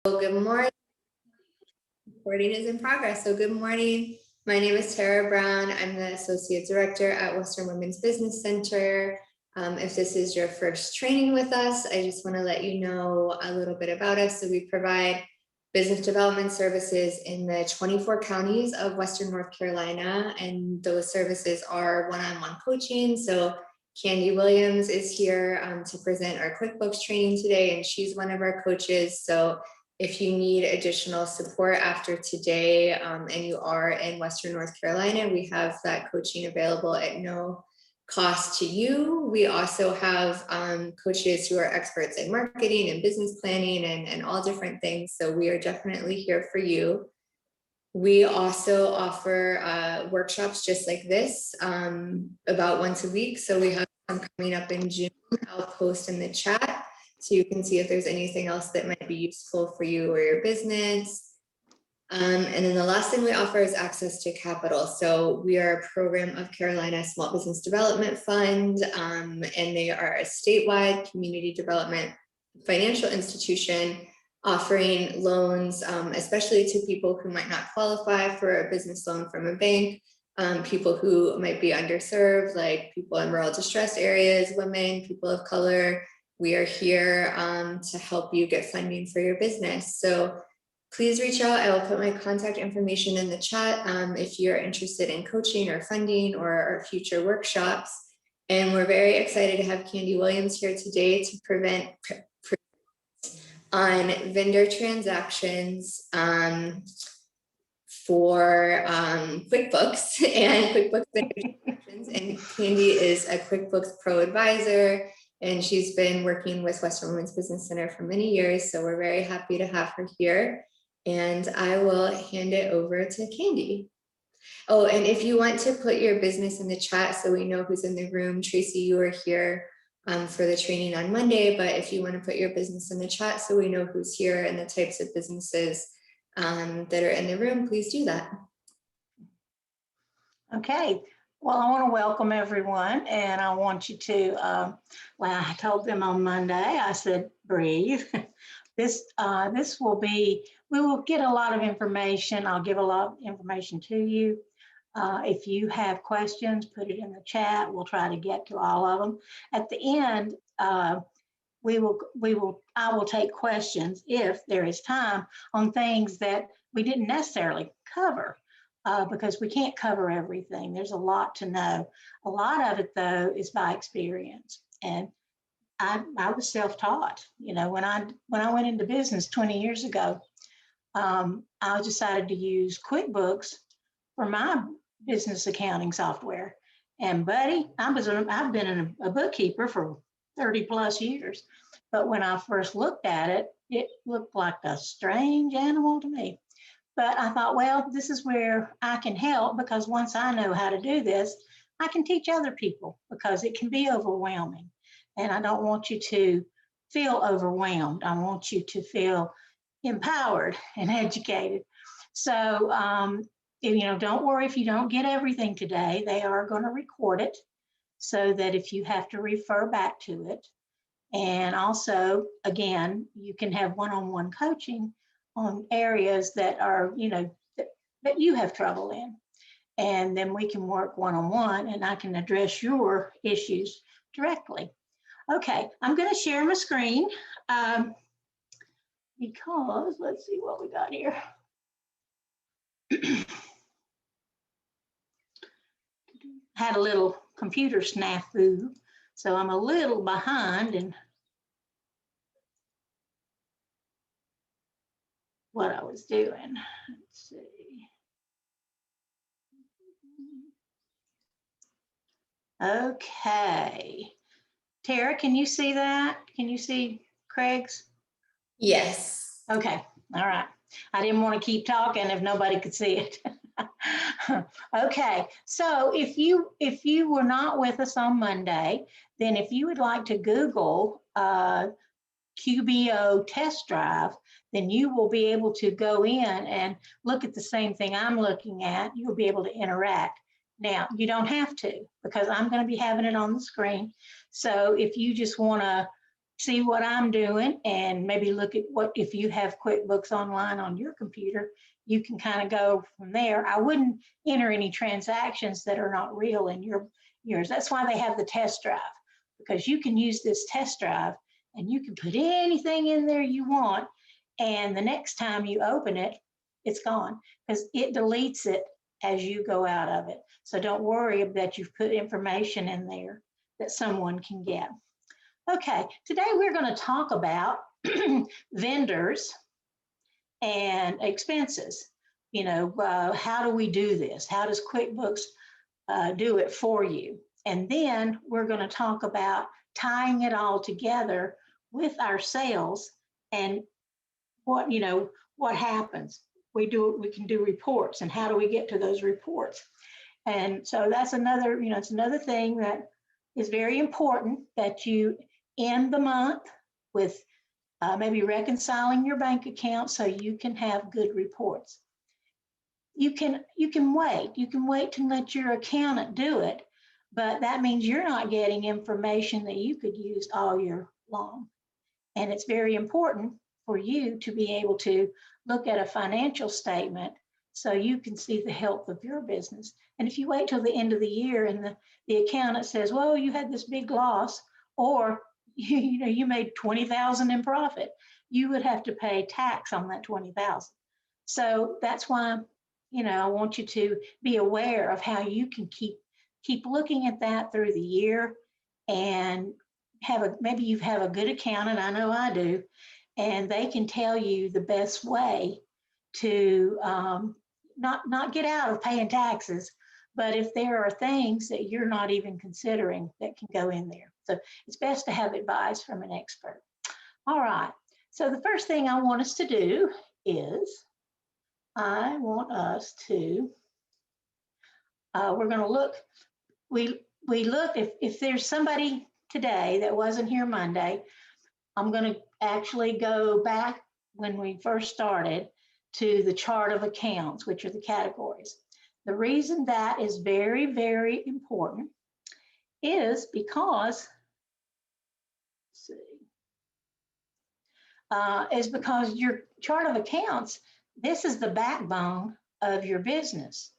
Good morning. Recording is in progress. So good morning. My name is Tara Brown. I'm the Associate Director at Western Women's Business Center. If this is your first training with us, I just want to let you know a little bit about us. So we provide business development services in the 24 counties of Western North Carolina, and those services are one-on-one coaching. So Candy Williams is here to present our QuickBooks training today, and she's one of our coaches. So if you need additional support after today and you are in Western North Carolina, we have that coaching available at no cost to you. We also have coaches who are experts in marketing and business planning and all different things. So we are definitely here for you. We also offer workshops just like this about once a week. So we have some coming up in June. I'll post in the chat so you can see if there's anything else that might be useful for you or your business. And then the last thing we offer is access to capital. So we are a program of Carolina Small Business Development Fund, and they are a statewide community development financial institution offering loans, especially to people who might not qualify for a business loan from a bank, people who might be underserved, like people in rural distressed areas, women, people of color. We are here to help you get funding for your business. So please reach out. I will put my contact information in the chat if you're interested in coaching or funding or future workshops. And we're very excited to have Candy Williams here today to present on vendor transactions for QuickBooks and QuickBooks vendor transactions. And Candy is a QuickBooks Pro advisor, and she's been working with Western Women's Business Center for many years. So we're very happy to have her here. And I will hand it over to Candy. Oh, and if you want to put your business in the chat so we know who's in the room, Tracy, you are here for the training on Monday, but if you want to put your business in the chat so we know who's here and the types of businesses that are in the room, please do that. Okay, well, I want to welcome everyone, and I want you to, well, I told them on Monday, I said, breathe. This will be, we will get a lot of information. I'll give a lot of information to you. If you have questions, put it in the chat. We'll try to get to all of them. At the end, I will take questions if there is time on things that we didn't necessarily cover because we can't cover everything. There's a lot to know. A lot of it, though, is by experience. And I was self-taught. You know, when I went into business 20 years ago, I decided to use QuickBooks for my business accounting software. And buddy, I've been a bookkeeper for 30 plus years. But when I first looked at it, it looked like a strange animal to me. But I thought, well, this is where I can help, because once I know how to do this, I can teach other people, because it can be overwhelming. And I don't want you to feel overwhelmed. I want you to feel empowered and educated. So, you know, don't worry if you don't get everything today. They are going to record it so that if you have to refer back to it. And also, again, you can have one-on-one coaching on areas that are, you know, that you have trouble in. And then we can work one-on-one, and I can address your issues directly. Okay, I'm going to share my screen because let's see what we got here. Had a little computer snafu, so I'm a little behind in what I was doing. Let's see. Okay. Tara, can you see that? Can you see Craig's? Yes. Okay. All right. I didn't want to keep talking if nobody could see it. Okay. So if you were not with us on Monday, then if you would like to Google QBO test drive, then you will be able to go in and look at the same thing I'm looking at. You'll be able to interact. Now, you don't have to, because I'm going to be having it on the screen. So if you just want to see what I'm doing and maybe look at what, if you have QuickBooks Online on your computer, you can kind of go from there. I wouldn't enter any transactions that are not real in yours. That's why they have the test drive, because you can use this test drive and you can put anything in there you want. And the next time you open it, it's gone because it deletes it as you go out of it. So don't worry that you've put information in there that someone can get. Okay, today we're going to talk about vendors and expenses. You know, how do we do this? How does QuickBooks do it for you? And then we're going to talk about tying it all together with our sales and what, you know, what happens. We can do reports, and how do we get to those reports? And so that's another, you know, it's another thing that is very important, that you end the month with maybe reconciling your bank account so you can have good reports. You can wait. You can wait to let your accountant do it, but that means you're not getting information that you could use all year long. And it's very important for you to be able to look at a financial statement so you can see the health of your business. And if you wait till the end of the year and the accountant says, well, you had this big loss, or you made 20,000 in profit, you would have to pay tax on that 20,000. So that's why, you know, I want you to be aware of how you can keep looking at that through the year, and maybe you have a good accountant. I know I do, and they can tell you the best way to not get out of paying taxes. But if there are things that you're not even considering that can go in there, so it's best to have advice from an expert. All right. So the first thing I want us to do is I want us to we're going to look. We looked, if there's somebody today that wasn't here Monday, I'm going to actually go back when we first started to the chart of accounts, which are the categories. The reason that is very, very important is because, your chart of accounts, this is the backbone of your business.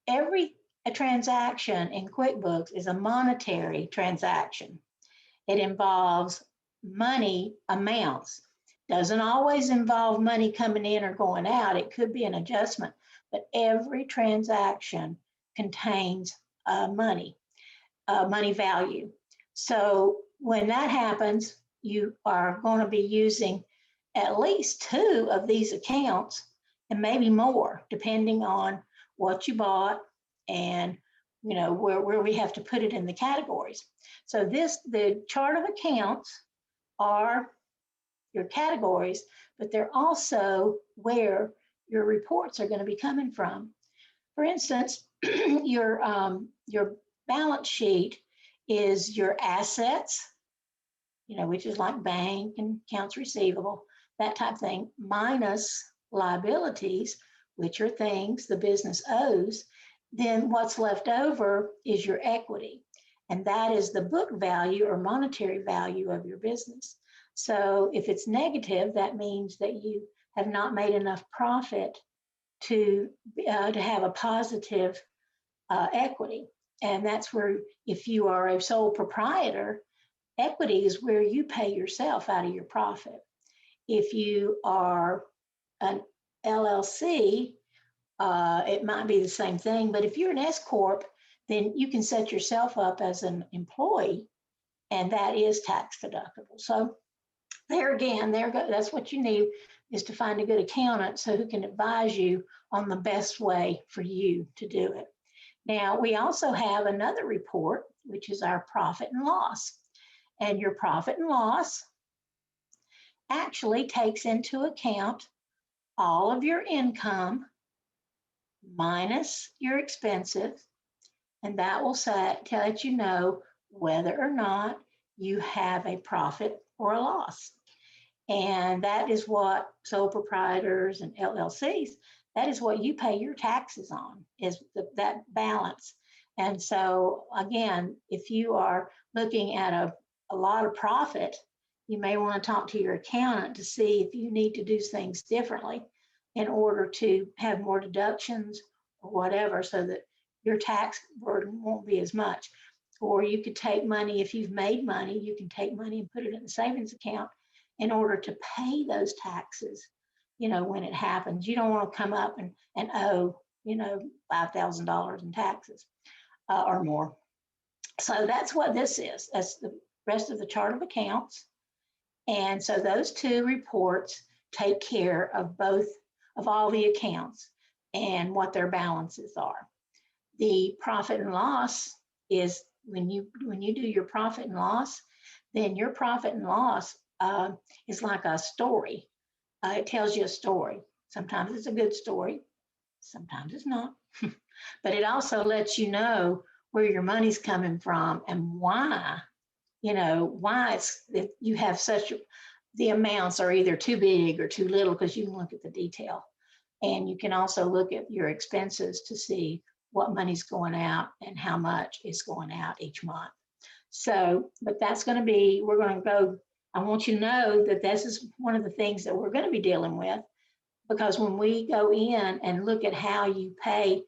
Every transaction in QuickBooks is a monetary transaction. It involves money amounts. Doesn't always involve money coming in or going out. It could be an adjustment, but every transaction contains money value. So when that happens, you are going to be using at least 2 of these accounts, and maybe more, depending on what you bought and, you know, where we have to put it in the categories. So the chart of accounts are your categories, but they're also where your reports are going to be coming from. For instance, your balance sheet is your assets, you know, which is like bank and accounts receivable, that type of thing, minus liabilities, which are things the business owes. Then what's left over is your equity, and that is the book value or monetary value of your business. So if it's negative, that means that you have not made enough profit to have a positive equity. And that's where, if you are a sole proprietor, equity is where you pay yourself out of your profit. If you are an LLC, it might be the same thing, but if you're an S Corp, then you can set yourself up as an employee, and that is tax deductible. So there again, that's what you need, is to find a good accountant who can advise you on the best way for you to do it. Now, we also have another report, which is our profit and loss. And your profit and loss actually takes into account all of your income minus your expenses, and that will let you know whether or not you have a profit or a loss. And that is what sole proprietors and LLCs, that is what you pay your taxes on, is that balance. And so again, if you are looking at a lot of profit you may want to talk to your accountant to see if you need to do things differently in order to have more deductions or whatever, so that your tax burden won't be as much. Or you could take money, if you've made money, you can take money and put it in the savings account in order to pay those taxes, when it happens. You don't want to come up and owe, $5,000 in taxes or more. So that's what this is. That's the rest of the chart of accounts. And so those two reports take care of all the accounts and what their balances are. The profit and loss is when you do your profit and loss, then your profit and loss is like a story. It tells you a story. Sometimes it's a good story, sometimes it's not. But it also lets you know where your money's coming from and why, why you have the amounts are either too big or too little, because you can look at the detail. And you can also look at your expenses to see what money's going out and how much is going out each month. So, but that's going to be, we're going to go, I want you to know that this is one of the things that we're going to be dealing with, because when we go in and look at how you pay,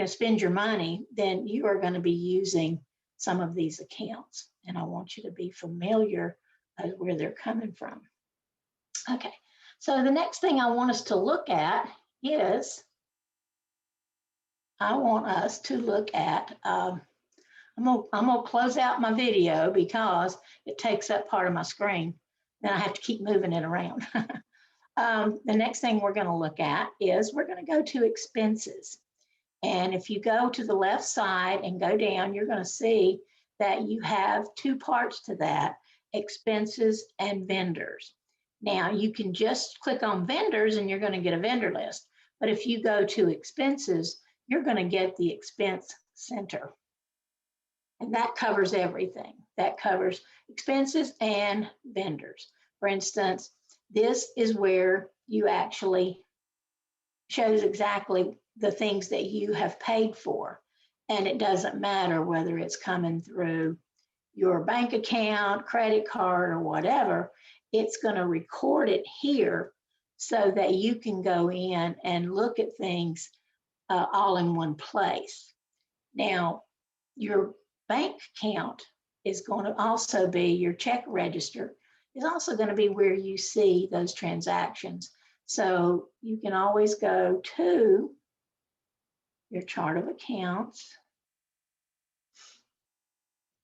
spend your money, then you are going to be using some of these accounts. And I want you to be familiar with where they're coming from. Okay, so the next thing I want us to look at is, I want us to look at, I'm gonna close out my video because it takes up part of my screen. Then I have to keep moving it around. The next thing we're gonna look at is we're gonna go to expenses. And if you go to the left side and go down, you're gonna see that you have two parts to that, expenses and vendors. Now you can just click on vendors and you're gonna get a vendor list. But if you go to expenses, you're gonna get the expense center. And that covers everything. That covers expenses and vendors. For instance, this is where you actually shows exactly the things that you have paid for. And it doesn't matter whether it's coming through your bank account, credit card, or whatever, it's going to record it here so that you can go in and look at things all in one place. Now, your bank account is going to also be, your check register is also going to be where you see those transactions. So you can always go to your chart of accounts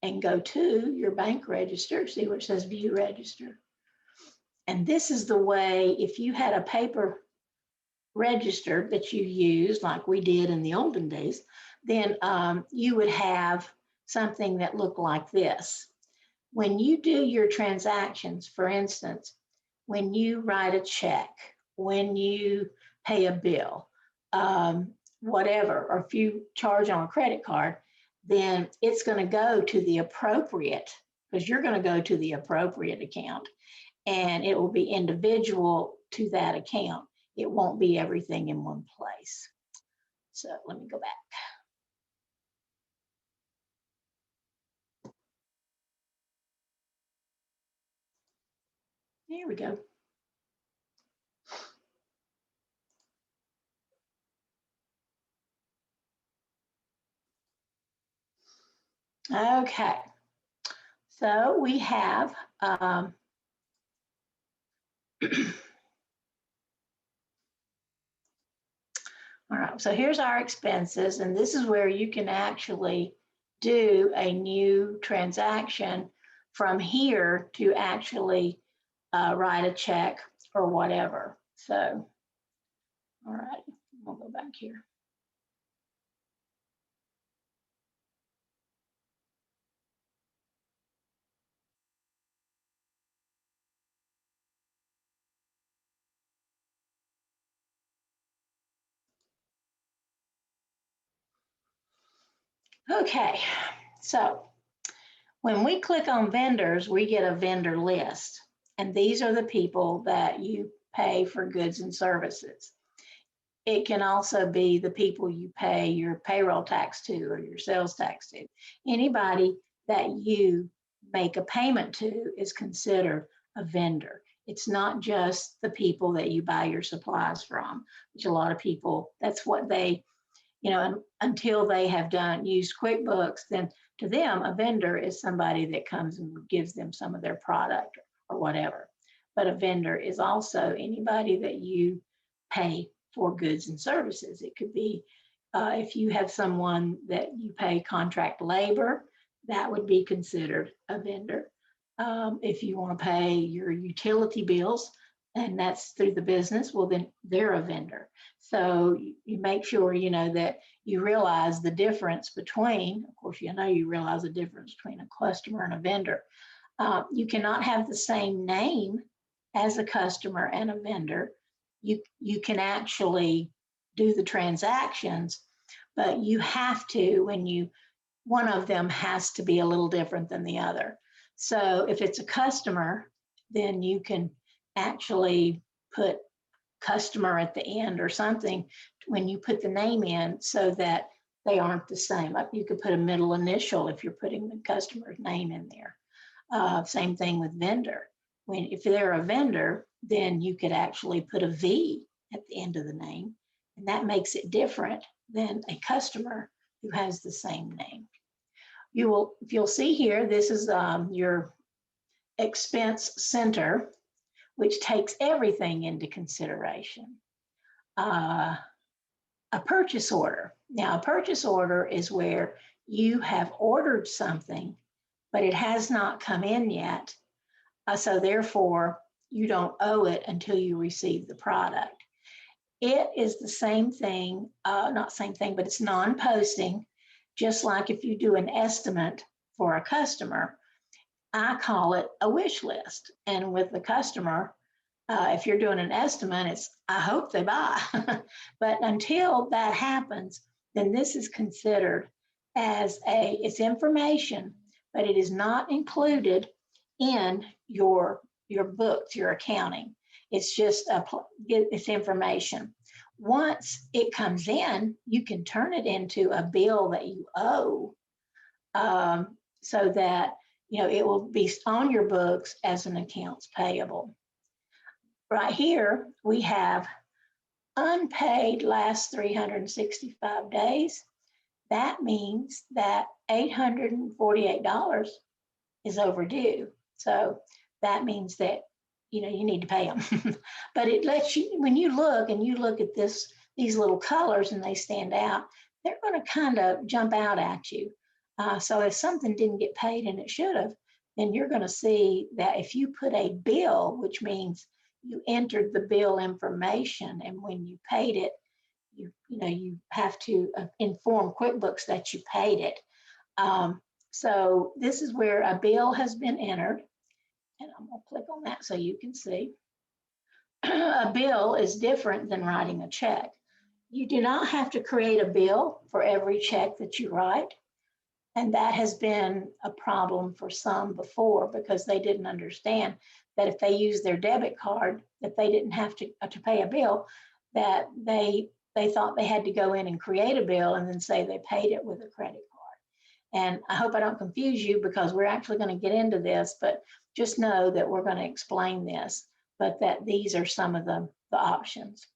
and go to your bank register, see where it says view register. And this is the way, if you had a paper register that you used like we did in the olden days, then you would have something that looked like this. When you do your transactions, for instance, when you write a check, when you pay a bill, whatever, or if you charge on a credit card, then it's going to go to the appropriate, because you're going to go to the appropriate account, and it will be individual to that account. It won't be everything in one place. So let me go back. Here we go. Okay, so we have all right, so here's our expenses, and this is where you can actually do a new transaction from here to actually write a check or whatever. So, all right, we'll go back here. Okay, so when we click on vendors, we get a vendor list, and these are the people that you pay for goods and services. It can also be the people you pay your payroll tax to or your sales tax to. Anybody that you make a payment to is considered a vendor. It's not just the people that you buy your supplies from, which a lot of people, that's what they, until they have used QuickBooks, then to them, a vendor is somebody that comes and gives them some of their product or whatever. But a vendor is also anybody that you pay for goods and services. It could be if you have someone that you pay contract labor, that would be considered a vendor. If you want to pay your utility bills, and that's through the business, well, then they're a vendor. So you make sure, that you realize the difference between, of course, you realize the difference between a customer and a vendor. You cannot have the same name as a customer and a vendor. You can actually do the transactions, but you have to, one of them has to be a little different than the other. So if it's a customer, then you can actually put customer at the end or something when you put the name in so that they aren't the same. Like you could put a middle initial if you're putting the customer's name in there. Same thing with vendor. If they're a vendor, then you could actually put a V at the end of the name, and that makes it different than a customer who has the same name. If you'll see here, this is your expense center, which takes everything into consideration. A purchase order. Now, a purchase order is where you have ordered something, but it has not come in yet. So therefore, you don't owe it until you receive the product. It is the same thing, not same thing, but it's non-posting. Just like if you do an estimate for a customer, I call it a wish list. And with the customer, if you're doing an estimate, it's, I hope they buy. But until that happens, then this is considered as it's information, but it is not included in your books, your accounting. It's just it's information. Once it comes in, you can turn it into a bill that you owe, so that it will be on your books as an accounts payable. Right here, we have unpaid last 365 days. That means that $848 is overdue. So that means that you need to pay them. But it lets you, when you look at these little colors and they stand out, they're going to kind of jump out at you. So if something didn't get paid and it should have, then you're going to see that if you put a bill, which means you entered the bill information, and when you paid it, you have to inform QuickBooks that you paid it. So this is where a bill has been entered, and I'm going to click on that so you can see. A bill is different than writing a check. You do not have to create a bill for every check that you write. And that has been a problem for some before, because they didn't understand that if they use their debit card, that they didn't have to pay a bill, that they thought they had to go in and create a bill and then say they paid it with a credit card. And I hope I don't confuse you, because we're actually going to get into this, but just know that we're going to explain this, but that these are some of the options.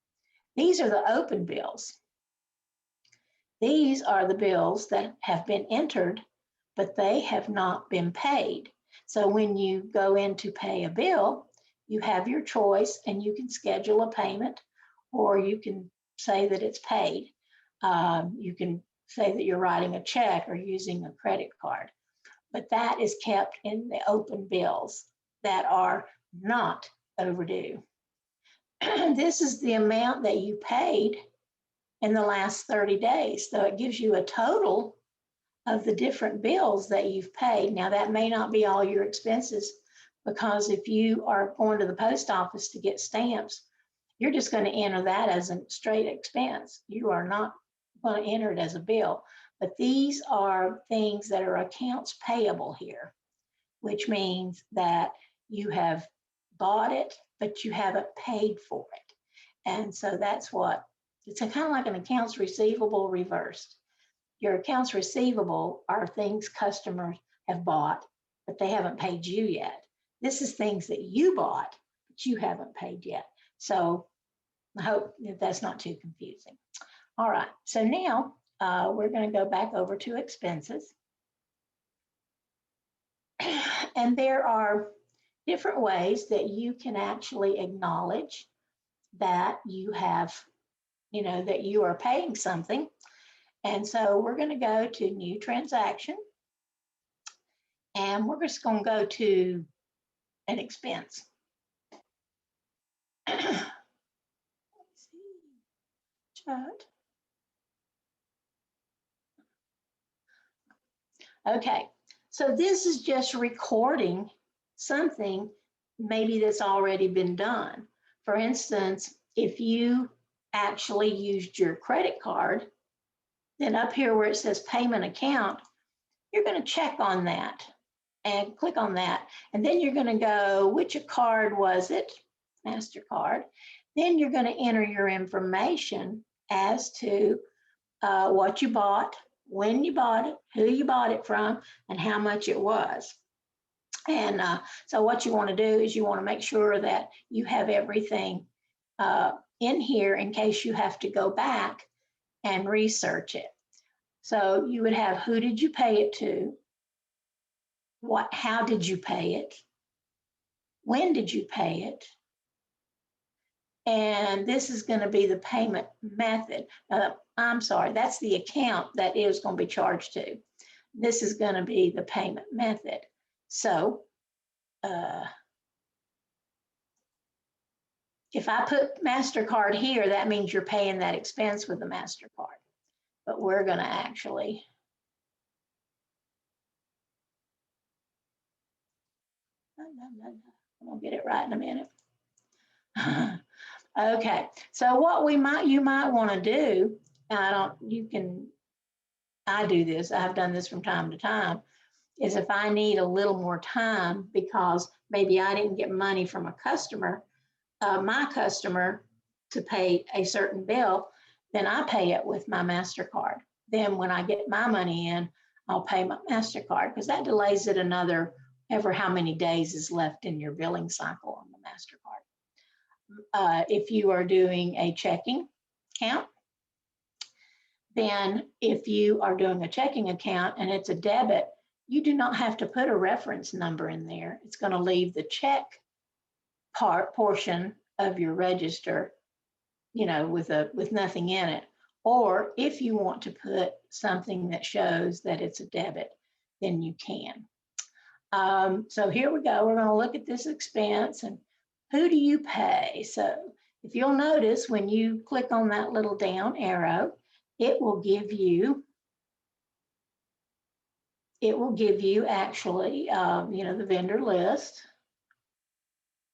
These are the open bills. These are the bills that have been entered, but they have not been paid. So when you go in to pay a bill, you have your choice, and you can schedule a payment, or you can say that it's paid. You can say that you're writing a check or using a credit card, but that is kept in the open bills that are not overdue. This is the amount that you paid in the last 30 days. So it gives you a total of the different bills that you've paid. Now, that may not be all your expenses, because if you are going to the post office to get stamps, you're just going to enter that as a straight expense. You are not going to enter it as a bill. But these are things that are accounts payable here, which means that you have bought it, but you haven't paid for it. And so that's what it's kind of like an accounts receivable reversed. Your accounts receivable are things customers have bought, but they haven't paid you yet. This is things that you bought, but you haven't paid yet. So I hope that that's not too confusing. All right, so now we're going to go back over to expenses. And there are different ways that you can actually acknowledge that you have, that you are paying something. And so we're going to go to new transaction. And we're just going to go to an expense. Let's see. Chat. Okay, so this is just recording something maybe that's already been done. For instance, if you actually used your credit card, then up here where it says payment account, you're going to check on that and click on that. And then you're going to go, which card was it? MasterCard. Then you're going to enter your information as to what you bought, when you bought it, who you bought it from, and how much it was. And so what you want to do is you want to make sure that you have everything in here in case you have to go back and research it. So you would have, who did you pay it to? How did you pay it? When did you pay it? And this is going to be the payment method. I'm sorry, that's the account that is going to be charged to. This is going to be the payment method. So if I put MasterCard here, that means you're paying that expense with the MasterCard. But we're going to actually I'm going to get it right in a minute. Okay, so what you might want to do, I do this, I've done this from time to time, is if I need a little more time because maybe I didn't get money from a customer, my customer, to pay a certain bill, then I pay it with my MasterCard. Then when I get my money in, I'll pay my MasterCard because that delays it another ever how many days is left in your billing cycle on the MasterCard. If you are doing a checking account, then if you are doing a checking account and it's a debit, you do not have to put a reference number in there. It's going to leave the check portion of your register, with nothing in it. Or if you want to put something that shows that it's a debit, then you can. So here we go. We're going to look at this expense and who do you pay? So if you'll notice, when you click on that little down arrow, it will give you actually, the vendor list.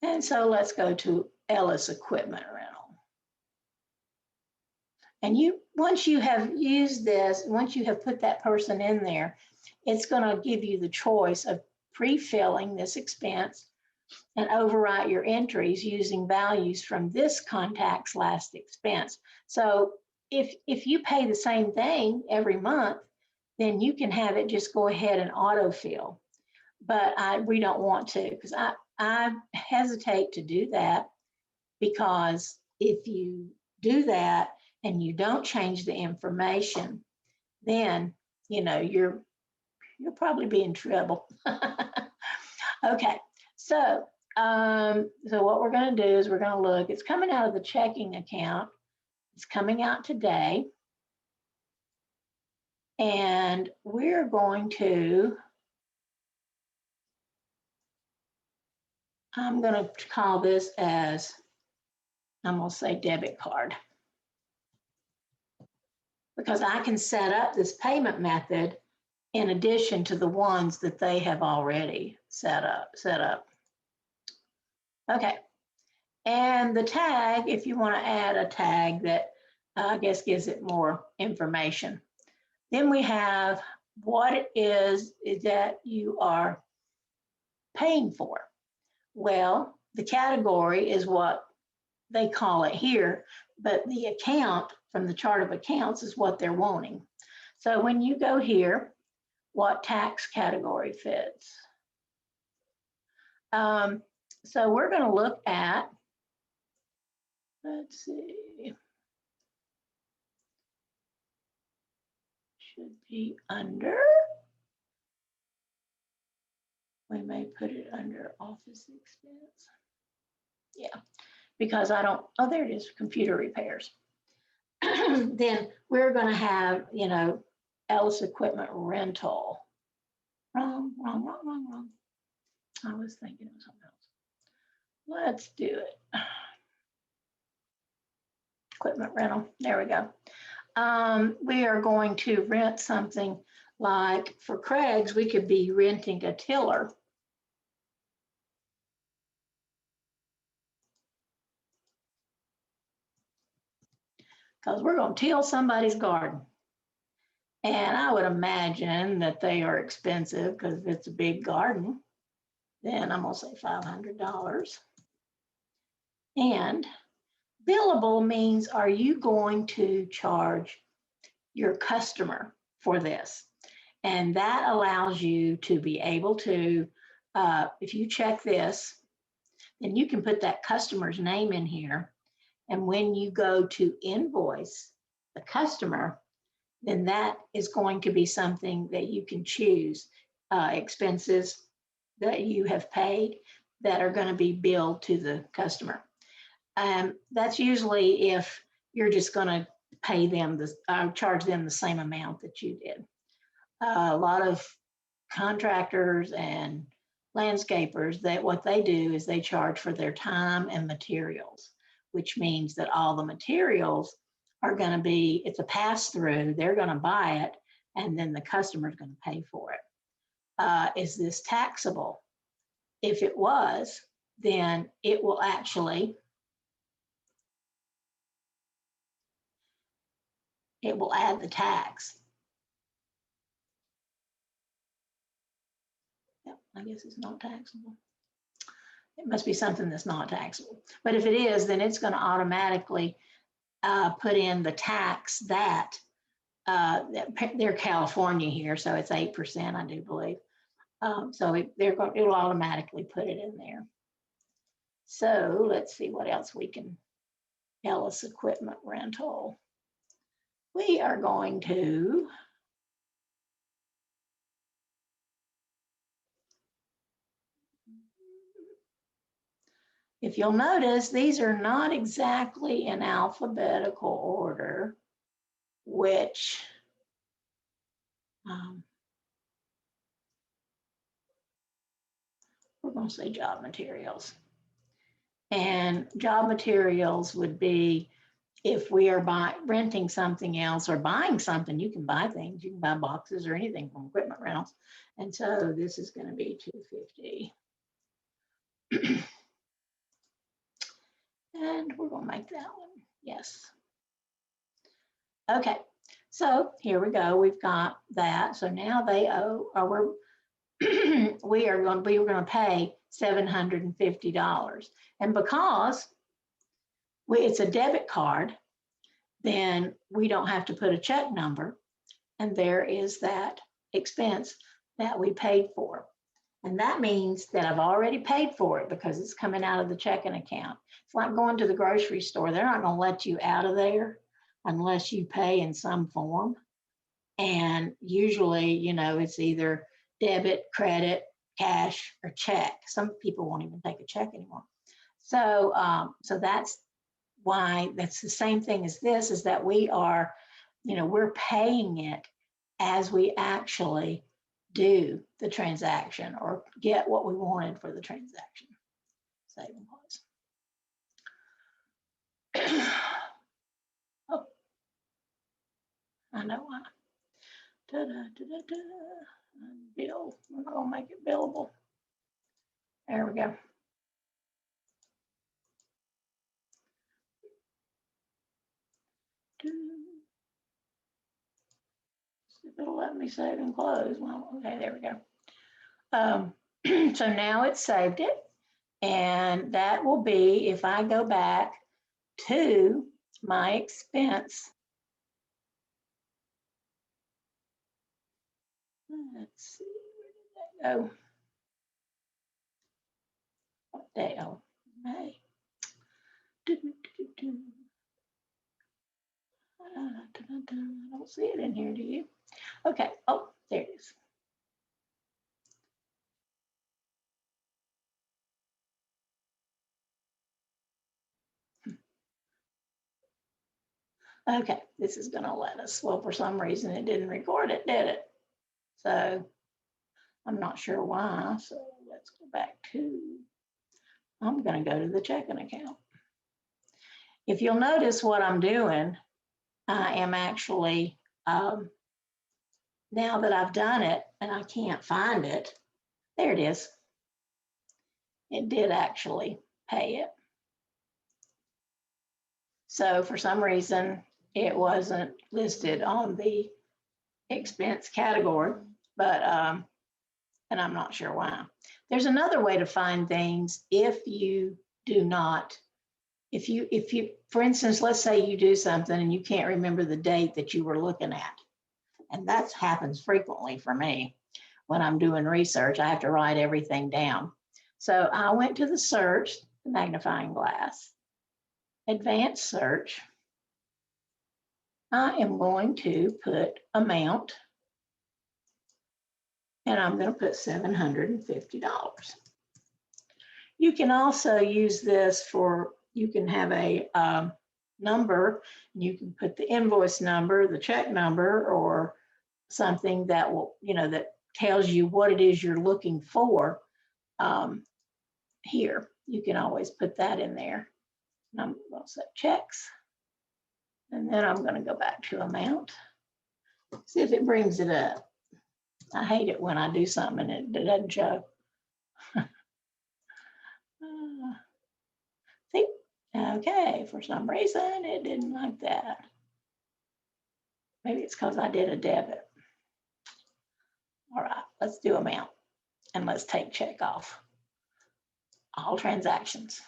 And so let's go to Ellis Equipment Rental. And once you have used this, once you have put that person in there, it's going to give you the choice of pre-filling this expense and overwrite your entries using values from this contact's last expense. So if you pay the same thing every month, then you can have it just go ahead and autofill. But we don't want to, because I hesitate to do that, because if you do that and you don't change the information, then you'll probably be in trouble. Okay, so what we're going to do is we're going to look. It's coming out of the checking account. It's coming out today, and we're going to. I'm going to call this as, I'm going to say debit card, because I can set up this payment method in addition to the ones that they have already set up. Okay, and the tag, if you want to add a tag that I guess gives it more information. Then we have what it is that you are paying for. Well, the category is what they call it here, but the account from the chart of accounts is what they're wanting. So when you go here, what tax category fits? So we're going to look at, let's see, should be under, we may put it under office expense. Yeah, because I don't, oh, there it is, computer repairs. Then we're going to have, you know, Ellis equipment rental. Wrong. I was thinking of something else. Let's do it. Equipment rental, there we go. We are going to rent something like, for Craig's, we could be renting a tiller. Because we're going to till somebody's garden. And I would imagine that they are expensive because if it's a big garden, then I'm going to say $500. And billable means, are you going to charge your customer for this? And that allows you to be able to, if you check this, then you can put that customer's name in here. And when you go to invoice the customer, then that is going to be something that you can choose, expenses that you have paid that are going to be billed to the customer. That's usually if you're just going to pay them, charge them the same amount that you did. A lot of contractors and landscapers, that what they do is they charge for their time and materials, which means that all the materials are going to be, it's a pass-through, they're going to buy it, and then the customer's going to pay for it. Is this taxable? If it was, then it will actually, it will add the tax. Yep, I guess it's not taxable. It must be something that's not taxable. But if it is, then it's going to automatically put in the tax that they're California here, so it's 8%, I do believe. So it'll automatically put it in there. So let's see what else we can, Ellis equipment rental. We are going to, if you'll notice, these are not exactly in alphabetical order, which we're going to say job materials. And job materials would be if we are renting something else or buying something. You can buy things, you can buy boxes or anything from equipment rentals. And so this is going to be $250. And we're going to make that one, yes. Okay, so here we go. We've got that. So now they owe, or we're going to pay $750. And because it's a debit card, then we don't have to put a check number. And there is that expense that we paid for. And that means that I've already paid for it because it's coming out of the checking account. It's like going to the grocery store. They're not going to let you out of there unless you pay in some form. And usually, you know, it's either debit, credit, cash, or check. Some people won't even take a check anymore. So, so that's why that's the same thing as this, is that we are, you know, we're paying it as we actually do the transaction or get what we wanted for the transaction. Save and pause. Oh, I know why. Bill, we're gonna make it billable. There we go. If it'll let me save and close. Well, okay, there we go. So now it's saved it. And that will be, if I go back to my expense, let's see, where did that go? What day? Oh, May. I don't see it in here, do you? Okay. Oh, there it is. Okay, this is going to let us. Well, for some reason, it didn't record it, did it? So I'm not sure why. So let's go back to, I'm going to go to the checking account. If you'll notice what I'm doing, I am actually, now that I've done it and I can't find it, there it is. It did actually pay it. So for some reason, it wasn't listed on the expense category, but, and I'm not sure why. There's another way to find things if you do not, if you, for instance, let's say you do something and you can't remember the date that you were looking at. And that happens frequently for me when I'm doing research. I have to write everything down. So I went to the search, the magnifying glass, advanced search. I am going to put amount, and I'm going to put $750. You can also use this for, you can have a number, you can put the invoice number, the check number, or something that will, you know, that tells you what it is you're looking for. Here, you can always put that in there. And I'm going to set checks. And then I'm going to go back to amount. See if it brings it up. I hate it when I do something and it doesn't show. See, okay, for some reason it didn't like that. Maybe it's because I did a debit. All right, let's do amount and let's take check off. All transactions.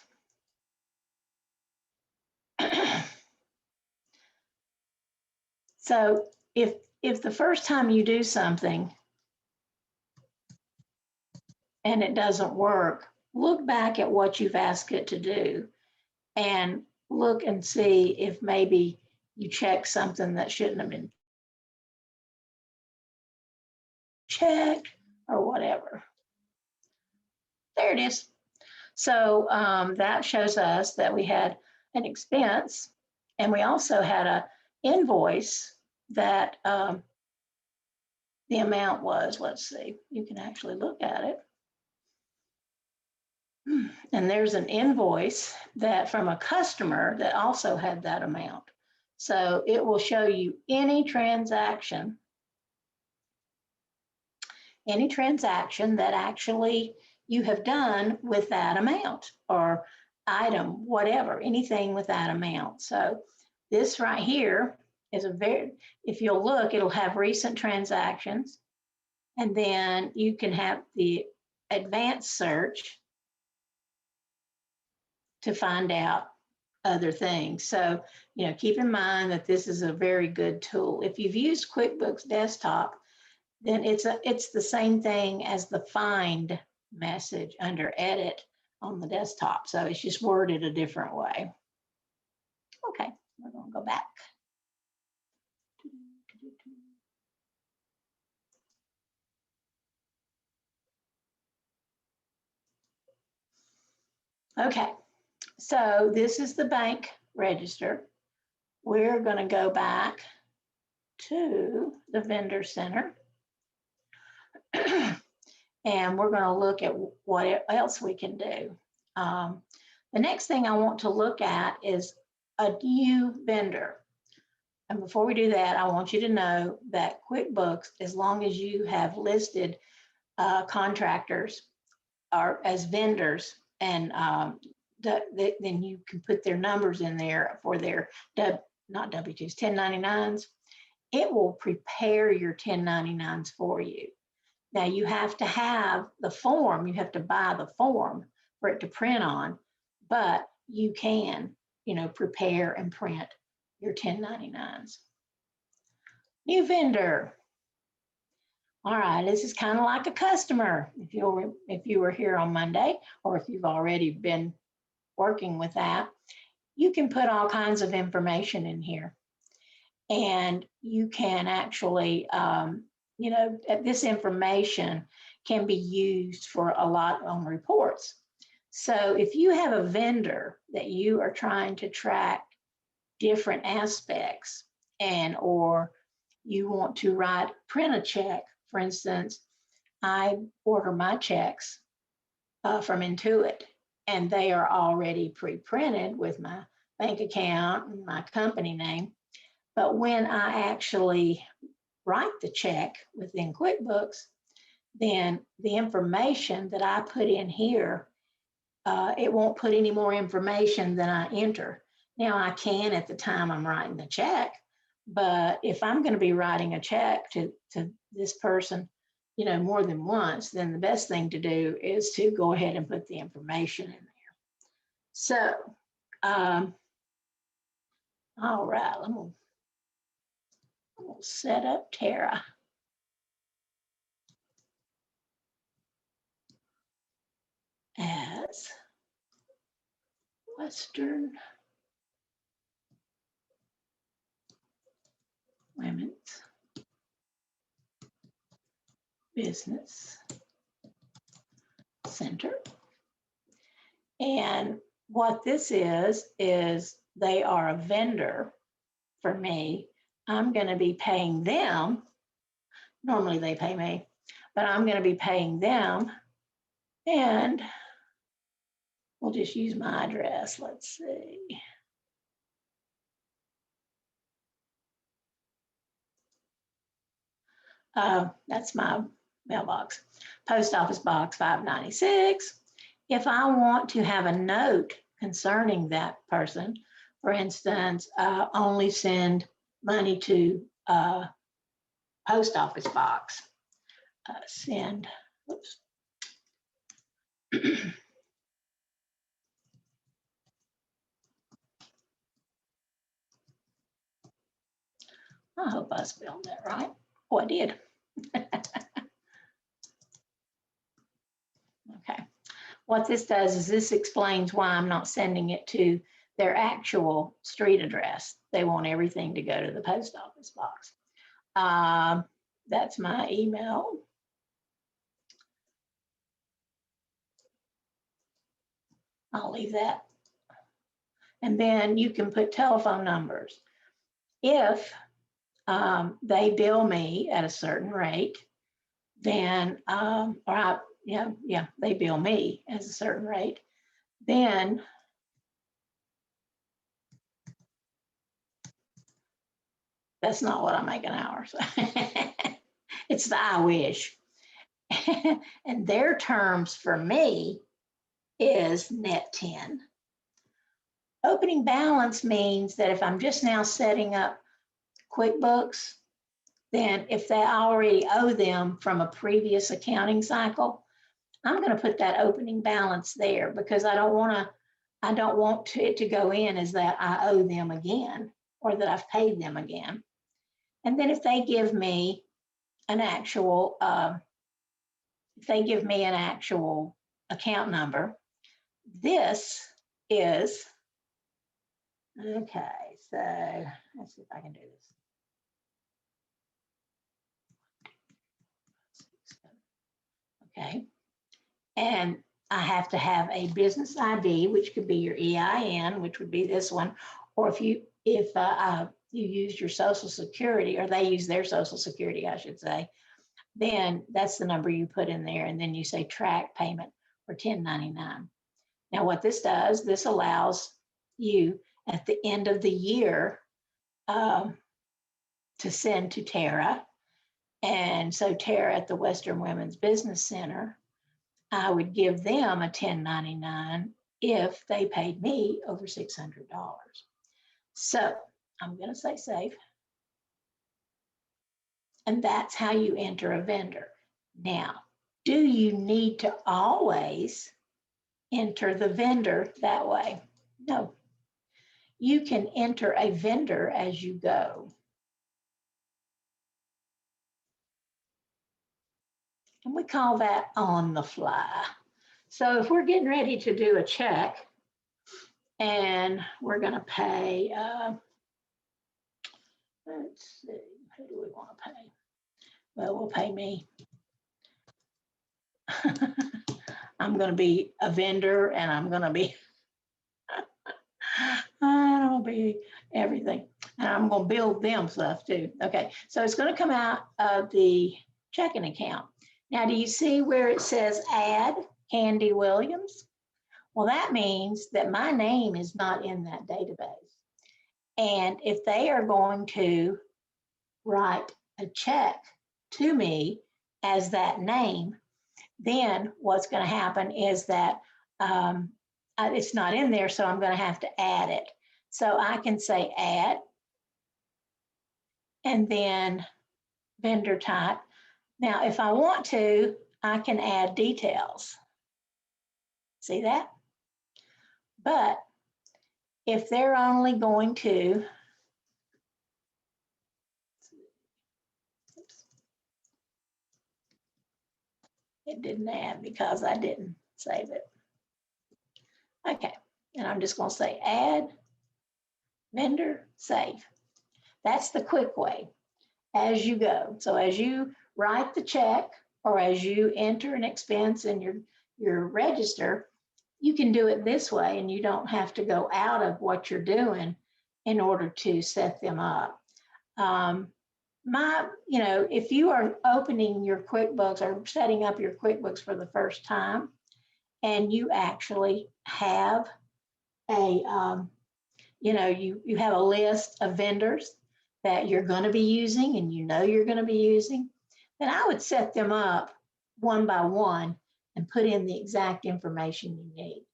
So if the first time you do something and it doesn't work, look back at what you've asked it to do and look and see if maybe you checked something that shouldn't have been checked or whatever. There it is. So that shows us that we had an expense and we also had an invoice that the amount was, let's see, you can actually look at it. And there's an invoice that from a customer that also had that amount. So it will show you any transaction that actually you have done with that amount or item, whatever, anything with that amount. So this right here is a very, if you'll look, it'll have recent transactions, and then you can have the advanced search to find out other things. So, you know, keep in mind that this is a very good tool. If you've used QuickBooks Desktop, then it's the same thing as the find message under edit on the desktop. So it's just worded a different way. Okay, we're going to go back. Okay, so this is the bank register. We're going to go back to the vendor center. And we're going to look at what else we can do. The next thing I want to look at is a new vendor. And before we do that, I want you to know that QuickBooks, as long as you have listed contractors or as vendors, and then you can put their numbers in there for their, not W-2s, 1099s. It will prepare your 1099s for you. Now you have to have the form, you have to buy the form for it to print on, but you can, you know, prepare and print your 1099s. New vendor. All right, this is kind of like a customer. If you were here on Monday, or if you've already been working with that, you can put all kinds of information in here. And you can actually, this information can be used for a lot on reports. So if you have a vendor that you are trying to track different aspects, and or you want to print a check, for instance, I order my checks from Intuit, and they are already pre-printed with my bank account and my company name. But when I actually write the check within QuickBooks, then the information that I put in here, it won't put any more information than I enter. Now I can at the time I'm writing the check, but if I'm going to be writing a check to this person, more than once, then the best thing to do is to go ahead and put the information in there. So, all right, I'm gonna set up Tara. As Western Women's Business Center. And what this is they are a vendor for me. I'm going to be paying them. Normally they pay me, but I'm going to be paying them. And we'll just use my address. Let's see. That's my mailbox. Post Office Box 596. If I want to have a note concerning that person, for instance, only send money to Post Office Box. Send, oops. I hope I spelled that right. Oh, I did. Okay. What this does is this explains why I'm not sending it to their actual street address. They want everything to go to the Post Office Box. That's my email. I'll leave that. And then you can put telephone numbers. If they bill me at a certain rate, then, they bill me as a certain rate, then that's not what I make an hour. So it's the I wish. And their terms for me is net 10. Opening balance means that if I'm just now setting up QuickBooks, then if they already owe them from a previous accounting cycle, I'm going to put that opening balance there because I don't want it to go in as that I owe them again or that I've paid them again. And then if they give me an actual account number, this is, okay, so let's see if I can do this. Okay, and I have to have a business ID, which could be your EIN, which would be this one, or if you use your Social Security, or they use their Social Security, I should say, then that's the number you put in there, and then you say track payment for 1099. Now, what this does, this allows you at the end of the year to send to Tara. And so Tara at the Western Women's Business Center, I would give them a 1099 if they paid me over $600. So I'm going to say save. And that's how you enter a vendor. Now, do you need to always enter the vendor that way? No. You can enter a vendor as you go. And we call that on the fly. So if we're getting ready to do a check and we're going to pay, let's see, who do we want to pay? Well, we'll pay me. I'm going to be a vendor and I'm going to be, I'll be everything. And I'm going to build them stuff too. Okay, so it's going to come out of the checking account. Now, do you see where it says add Candy Williams? Well, that means that my name is not in that database. And if they are going to write a check to me as that name, then what's going to happen is that it's not in there, so I'm going to have to add it. So I can say add, and then vendor type. Now, if I want to, I can add details. See that? But if they're only going to, it didn't add because I didn't save it. Okay, and I'm just going to say add, vendor, save. That's the quick way as you go. So as you write the check or as you enter an expense in your register, you can do it this way and you don't have to go out of what you're doing in order to set them up. If you are opening your QuickBooks or setting up your QuickBooks for the first time, and you actually have you have a list of vendors that you're going to be using and you know you're going to be using, then I would set them up one by one and put in the exact information you need.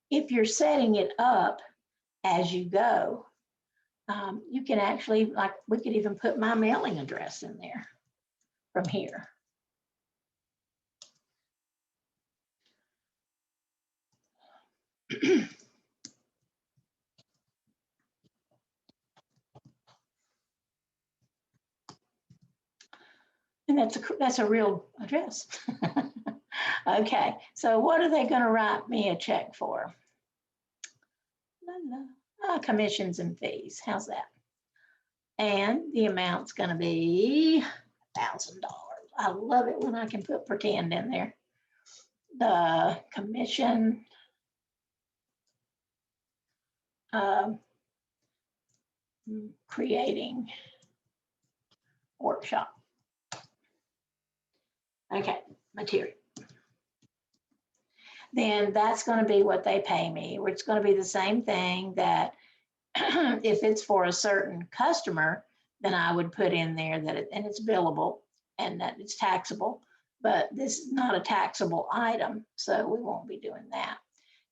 If you're setting it up as you go, you can actually, like, we could even put my mailing address in there from here. And that's a real address. Okay, so what are they going to write me a check for? Commissions and fees. How's that? And the amount's going to be $1,000. I love it when I can put pretend in there. The commission creating workshop. Okay, material. Then that's going to be what they pay me. It's going to be the same thing that if it's for a certain customer, then I would put in there that it's billable and that it's taxable, but this is not a taxable item, so we won't be doing that.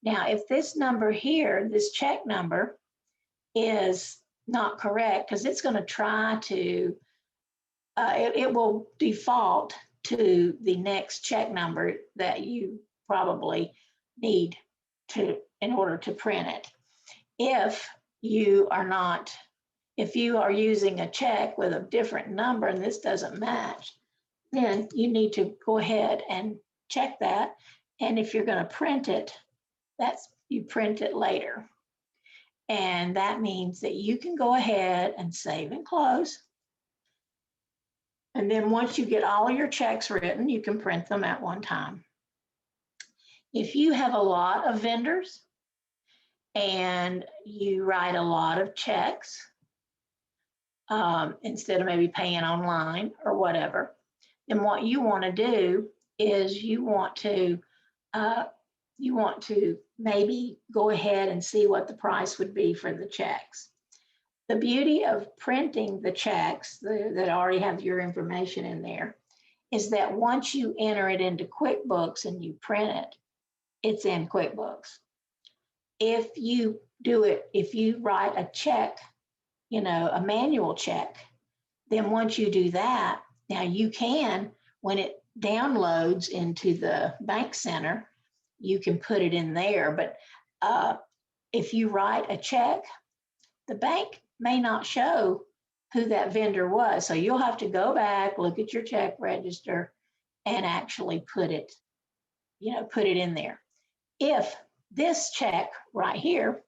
Now, if this number here, this check number is not correct, because it's going to try to, it will default to the next check number that you probably need to in order to print it. If you are using a check with a different number and this doesn't match, then you need to go ahead and check that. And if you're going to print it, you print it later. And that means that you can go ahead and save and close. And then once you get all your checks written, you can print them at one time. If you have a lot of vendors and you write a lot of checks, instead of maybe paying online or whatever, then what you want to do is you want to maybe go ahead and see what the price would be for the checks. The beauty of printing the checks that already have your information in there is that once you enter it into QuickBooks and you print it, it's in QuickBooks. If you write a check, a manual check, then once you do that, now you can, when it downloads into the bank center, you can put it in there. But if you write a check, the bank may not show who that vendor was. So you'll have to go back, look at your check register, and actually put it, put it in there. If this check right here,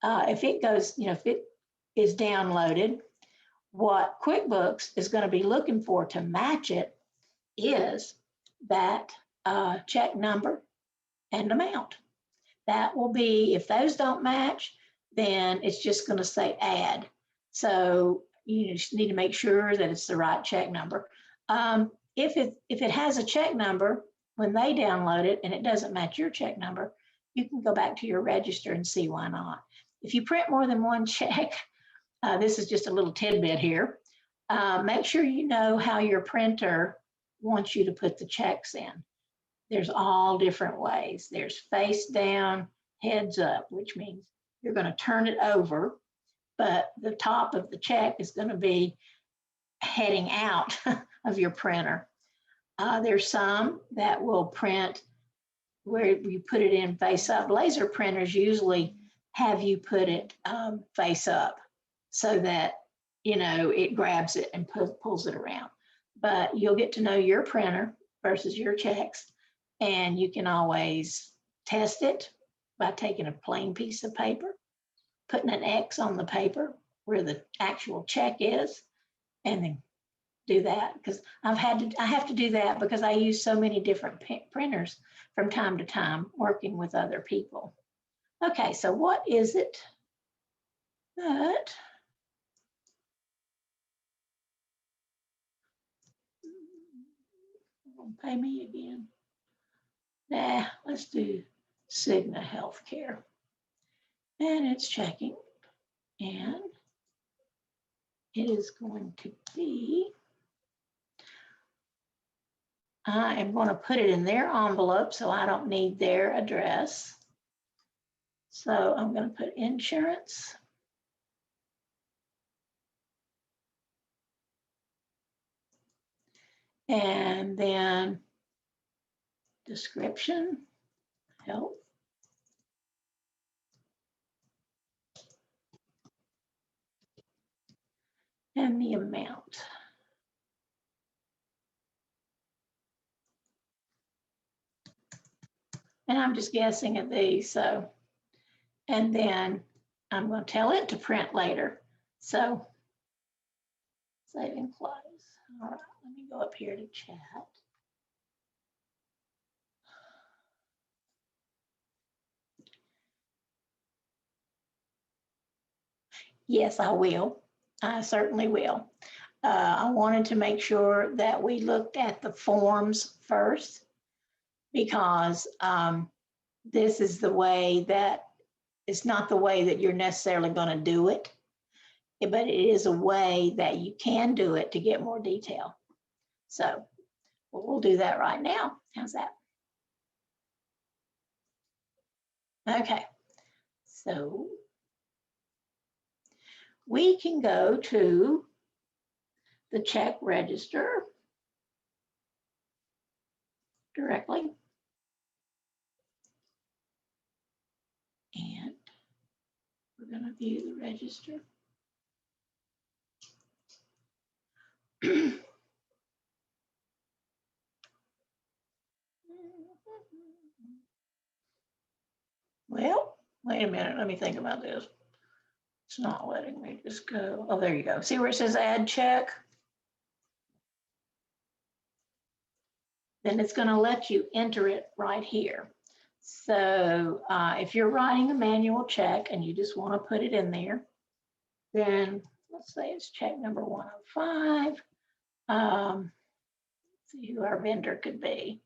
if it goes, if it is downloaded, what QuickBooks is going to be looking for to match it is that check number and amount. That will be, if those don't match, then it's just going to say add. So you just need to make sure that it's the right check number. If it has a check number, when they download it and it doesn't match your check number, you can go back to your register and see why not. If you print more than one check, this is just a little tidbit here. Make sure you know how your printer wants you to put the checks in. There's all different ways. There's face down, heads up, which means you're going to turn it over, but the top of the check is going to be heading out of your printer. There's some that will print where you put it in face up. Laser printers usually have you put it face up so that, it grabs it and pulls it around. But you'll get to know your printer versus your checks, and you can always test it by taking a plain piece of paper, putting an X on the paper where the actual check is, and then do that, because I have to do that because I use so many different printers from time to time working with other people. Okay, so what is it that pay me again? Nah, let's do Cigna Healthcare. And it's checking, and it is going to be, I am going to put it in their envelope so I don't need their address. So I'm going to put insurance. And then description, health. And the amount. And I'm just guessing at these, so, and then I'm going to tell it to print later. So save and close. All right, let me go up here to chat. Yes, I will. I certainly will. I wanted to make sure that we looked at the forms first, because this is the way that, it's not the way that you're necessarily going to do it, but it is a way that you can do it to get more detail. So we'll do that right now. How's that? Okay, so we can go to the check register directly. And we're going to view the register. Well, wait a minute. Let me think about this. It's not letting me just go. Oh, there you go. See where it says add check? Then it's going to let you enter it right here. So if you're writing a manual check and you just want to put it in there, then let's say it's check number 105. See who our vendor could be.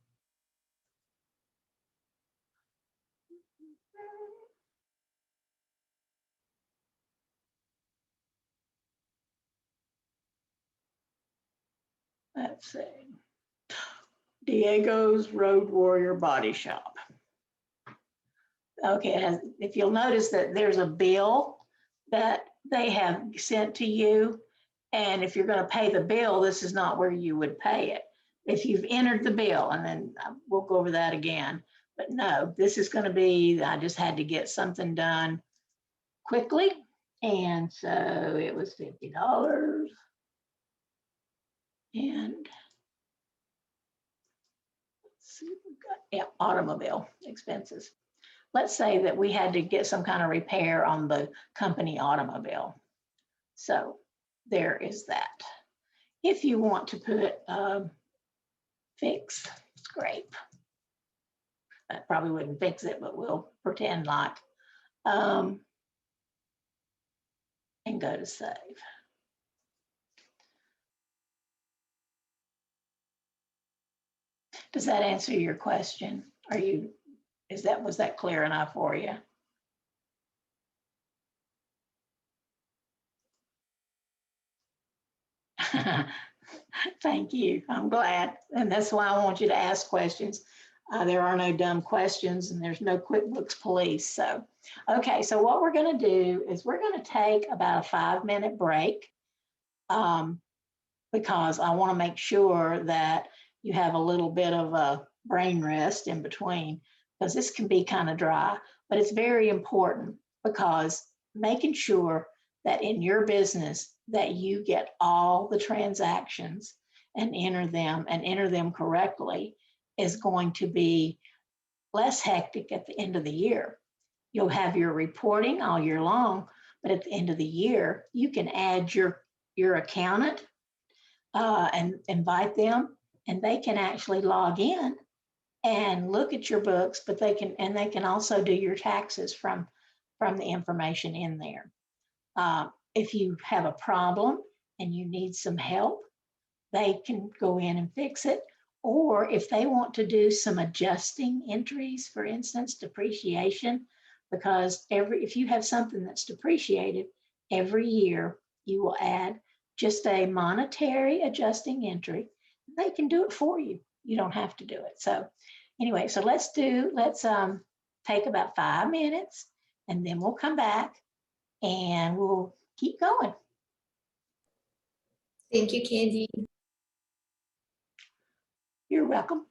Let's see. Diego's Road Warrior Body Shop. Okay, if you'll notice that there's a bill that they have sent to you, and if you're going to pay the bill, this is not where you would pay it. If you've entered the bill, and then we'll go over that again. But no, this is going to be, I just had to get something done quickly, and so it was $50. And see, we've got, yeah, automobile expenses. Let's say that we had to get some kind of repair on the company automobile. So there is that. If you want to put fix scrape, that probably wouldn't fix it, but we'll pretend like, and go to save. Does that answer your question? Was that clear enough for you? Thank you. I'm glad. And that's why I want you to ask questions. There are no dumb questions and there's no QuickBooks police. So, okay. So what we're going to do is we're going to take about a 5-minute break because I want to make sure that you have a little bit of a brain rest in between, because this can be kind of dry, but it's very important because making sure that in your business that you get all the transactions and enter them correctly is going to be less hectic at the end of the year. You'll have your reporting all year long, but at the end of the year, you can add your accountant and invite them, and they can actually log in and look at your books, but they can also do your taxes from the information in there. If you have a problem and you need some help, they can go in and fix it. Or if they want to do some adjusting entries, for instance, depreciation, because if you have something that's depreciated, every year you will add just a monetary adjusting entry. They can do it for you. You don't have to do it. So anyway, so let's take about 5 minutes and then we'll come back and we'll keep going. Thank you, Candy. You're welcome.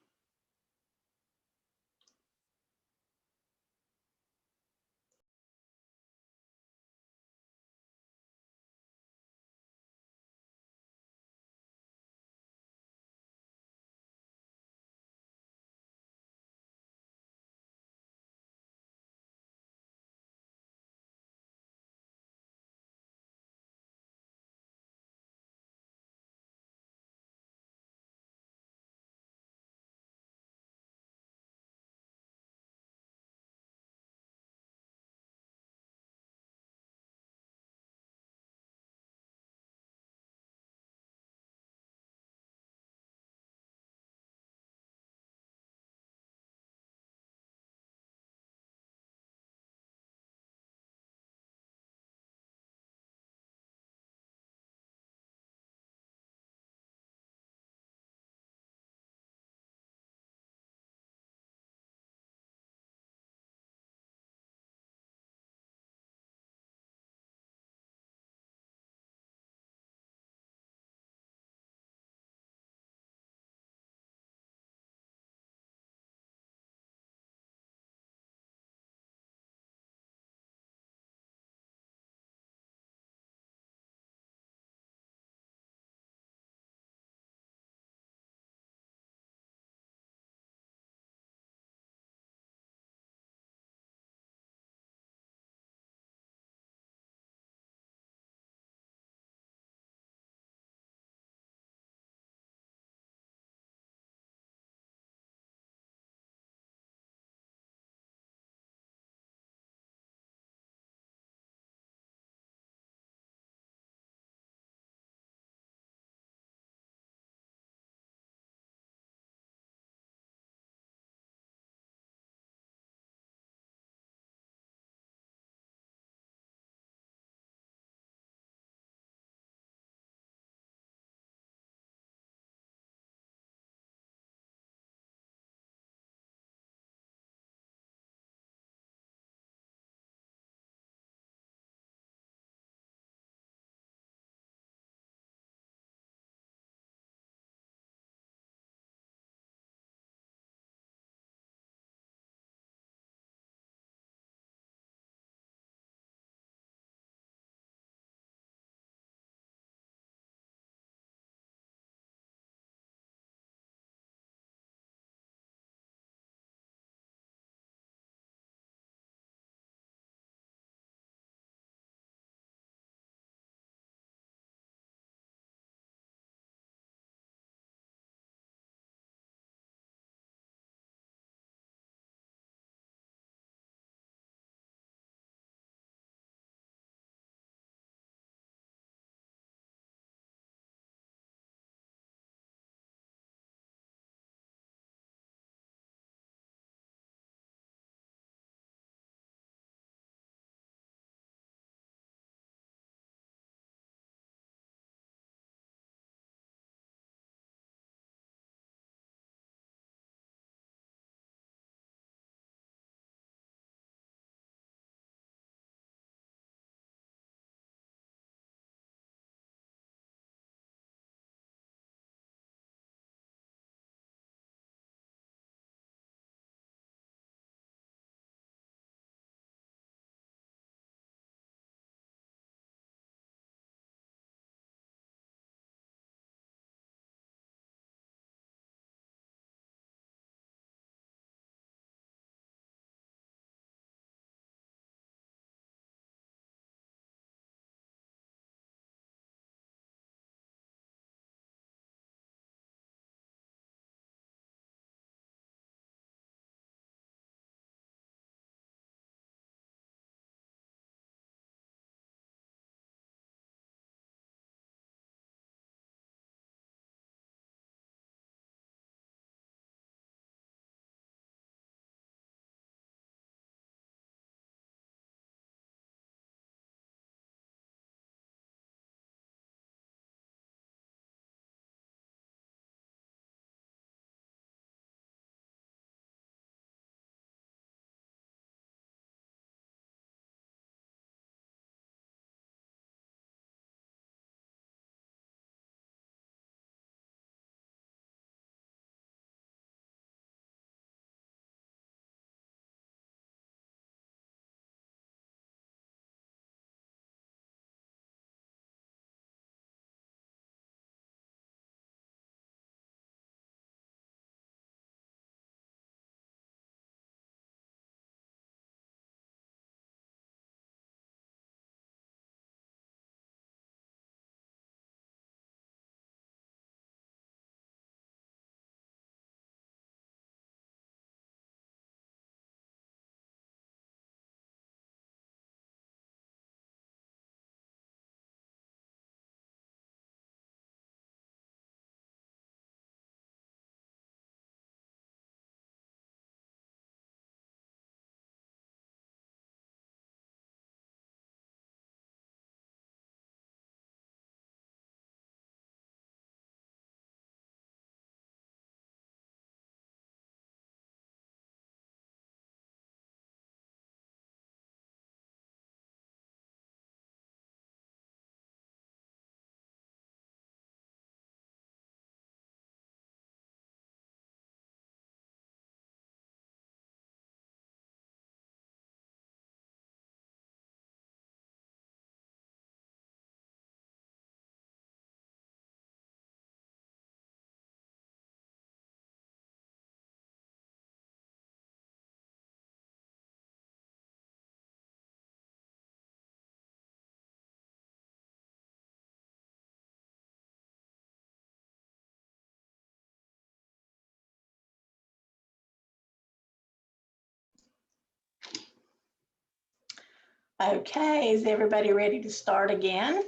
Okay, is everybody ready to start again?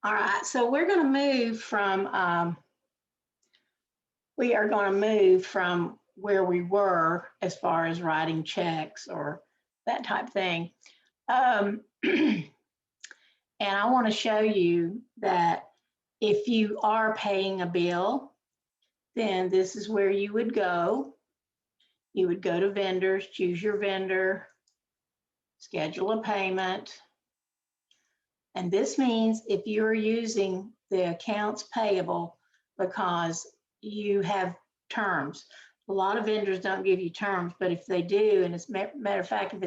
All right, so we're going to move from, where we were as far as writing checks or that type of thing. And I want to show you that if you are paying a bill, then this is where you would go. You would go to vendors, choose your vendor, schedule a payment. And this means if you're using the accounts payable because you have terms. A lot of vendors don't give you terms, but if they do, and as a matter of fact, if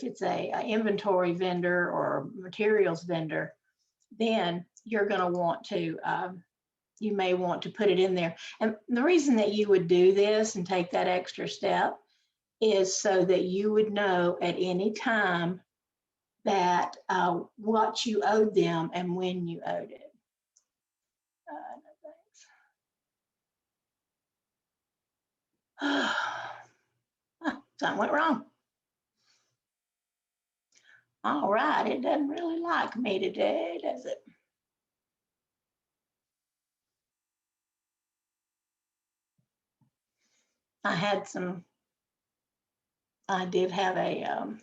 it's a inventory vendor or materials vendor, then you're going to want to, you may want to put it in there. And the reason that you would do this and take that extra step is so that you would know at any time that what you owed them and when you owed it. No, something went wrong. All right, it doesn't really like me today, does it? I did have a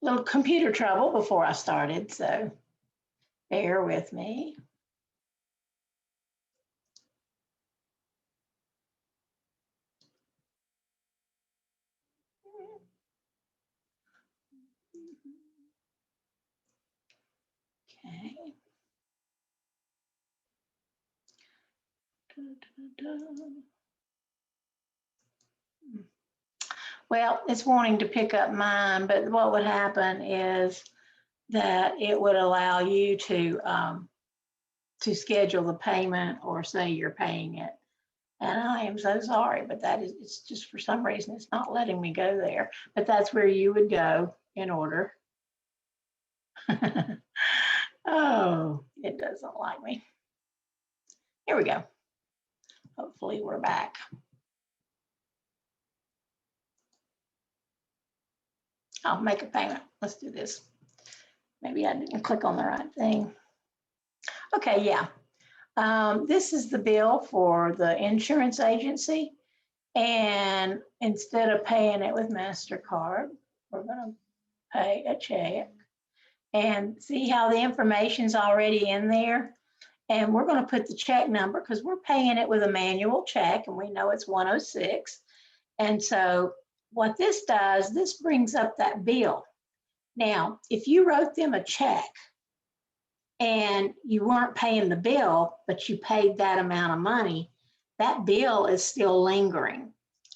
little computer trouble before I started, so bear with me. Okay. Well, it's wanting to pick up mine, but what would happen is that it would allow you to schedule the payment or say you're paying it. And I am so sorry, but it's just for some reason, it's not letting me go there. But that's where you would go in order. Oh, it doesn't like me. Here we go. Hopefully we're back. I'll make a payment. Let's do this. Maybe I didn't click on the right thing. Okay, yeah. This is the bill for the insurance agency. And instead of paying it with MasterCard, we're going to pay a check. And see how the information's already in there? And we're going to put the check number because we're paying it with a manual check and we know it's 106. And so what this does, this brings up that bill. Now, if you wrote them a check and you weren't paying the bill, but you paid that amount of money, that bill is still lingering.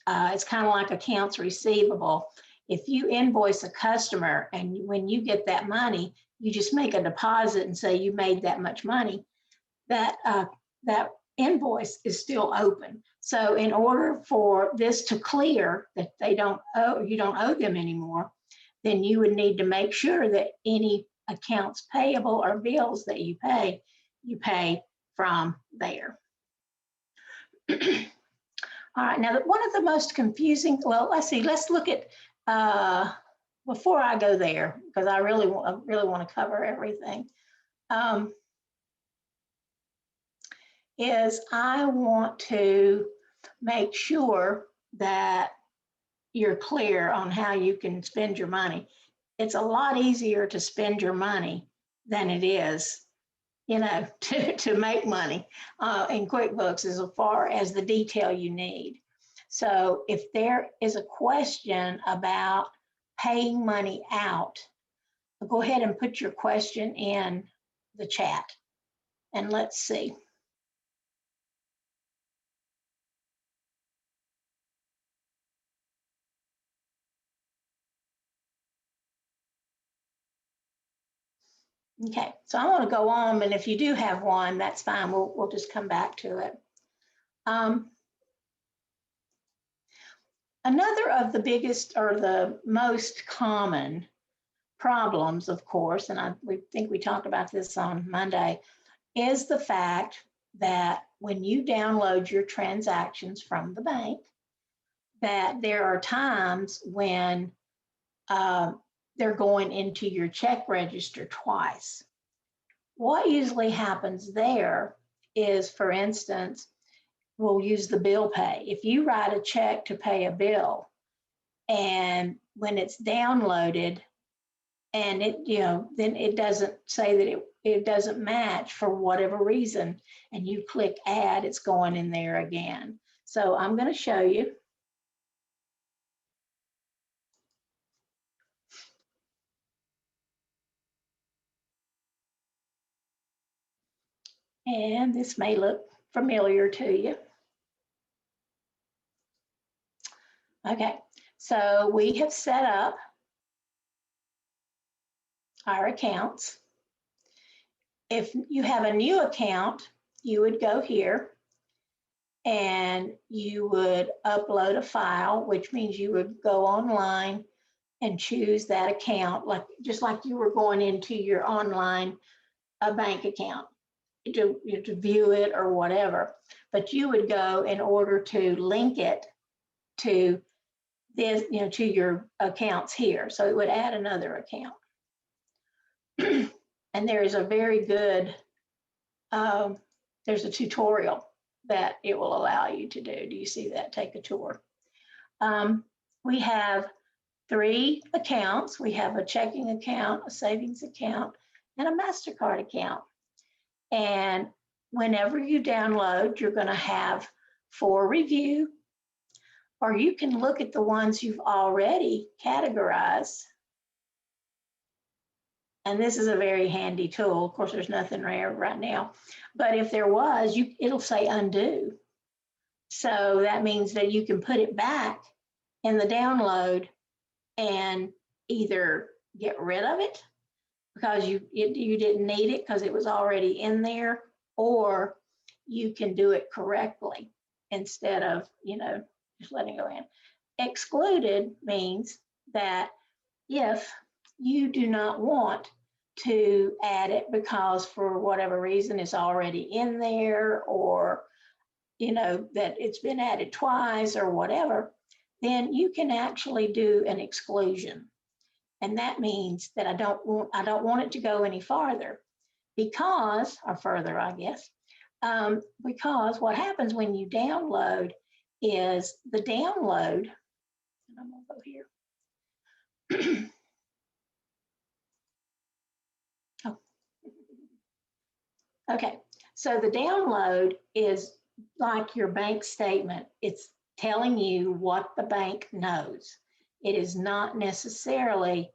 It's kind of like accounts receivable. If you invoice a customer and when you get that money, you just make a deposit and say you made that much money, that invoice is still open. So in order for this to clear, that you don't owe them anymore, then you would need to make sure that any accounts payable or bills that you pay from there. All right, now one of the most confusing, well, let's look at, before I go there, because I really want to cover everything, is I want to make sure that you're clear on how you can spend your money. It's a lot easier to spend your money than it is, to make money in QuickBooks as far as the detail you need. So if there is a question about paying money out, go ahead and put your question in the chat and let's see. Okay, so I want to go on, and if you do have one, that's fine. We'll just come back to it. Another of the biggest or the most common problems, of course, and we think we talked about this on Monday, is the fact that when you download your transactions from the bank, that there are times when they're going into your check register twice. What usually happens there is, for instance, we'll use the bill pay. If you write a check to pay a bill, and when it's downloaded, and it, then it doesn't say that it doesn't match for whatever reason, and you click add, it's going in there again. So I'm going to show you. And this may look familiar to you. Okay, so we have set up our accounts. If you have a new account, you would go here and you would upload a file, which means you would go online and choose that account, just like you were going into your online bank account to view it or whatever. But you would go in order to link it to this, to your accounts here. So it would add another account. And there is a very good, there's a tutorial that it will allow you to do. Do you see that? Take a tour. We have 3 accounts. We have a checking account, a savings account, and a MasterCard account. And whenever you download, you're going to have for review, or you can look at the ones you've already categorized. And this is a very handy tool. Of course, there's nothing there right now, but if there was, it'll say undo. So that means that you can put it back in the download and either get rid of it because you didn't need it because it was already in there, or you can do it correctly instead of, just letting it go in. Excluded means that if you do not want to add it because for whatever reason it's already in there, or that it's been added twice or whatever, then you can actually do an exclusion. And that means that I don't want it to go any farther because, or further, I guess, because what happens when you download is the download, and I'm gonna go here. Oh. Okay, so the download is like your bank statement. It's telling you what the bank knows. It is not necessarily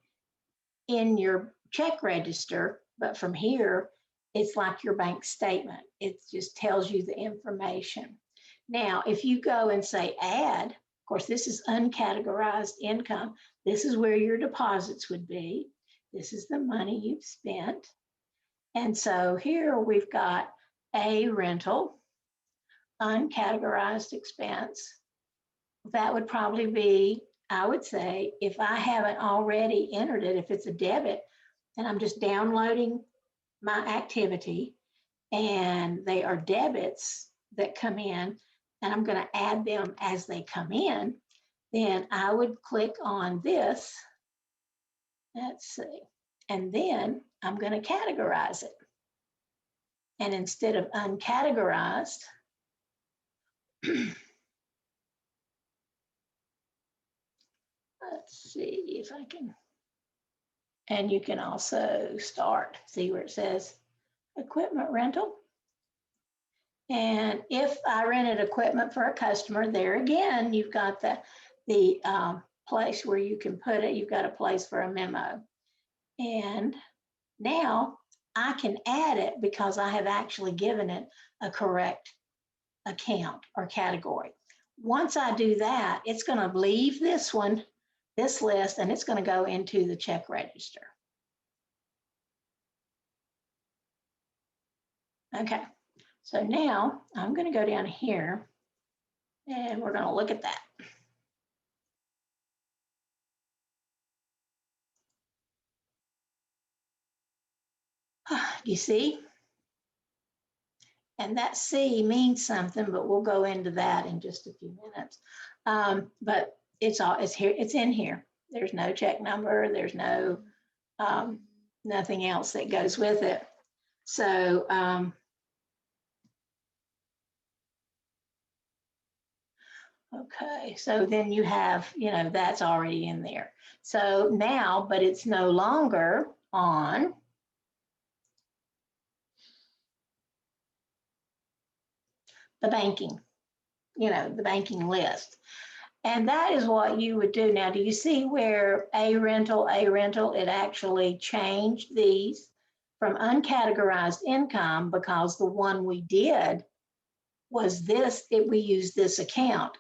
in your check register, but from here, it's like your bank statement. It just tells you the information. Now, if you go and say add, of course, this is uncategorized income. This is where your deposits would be. This is the money you've spent. And so here we've got a rental, uncategorized expense. That would probably be, I would say, if I haven't already entered it, if it's a debit, then I'm just downloading my activity and they are debits that come in, and I'm going to add them as they come in, then I would click on this. Let's see. And then I'm going to categorize it. And instead of uncategorized, let's see if I can, and you can also start, see where it says equipment rental. And if I rented equipment for a customer, there again, you've got the place where you can put it. You've got a place for a memo. And now I can add it because I have actually given it a correct account or category. Once I do that, it's going to leave this list, and it's going to go into the check register. Okay, so now I'm going to go down here and we're going to look at that. You see? And that C means something, but we'll go into that in just a few minutes. But it's here, it's in here. There's no check number, there's no nothing else that goes with it. So okay, so then you have, that's already in there. So now, but it's no longer on the banking, the banking list. And that is what you would do. Now, do you see where a rental, it actually changed these from uncategorized income, because the one we did was this, we used this account.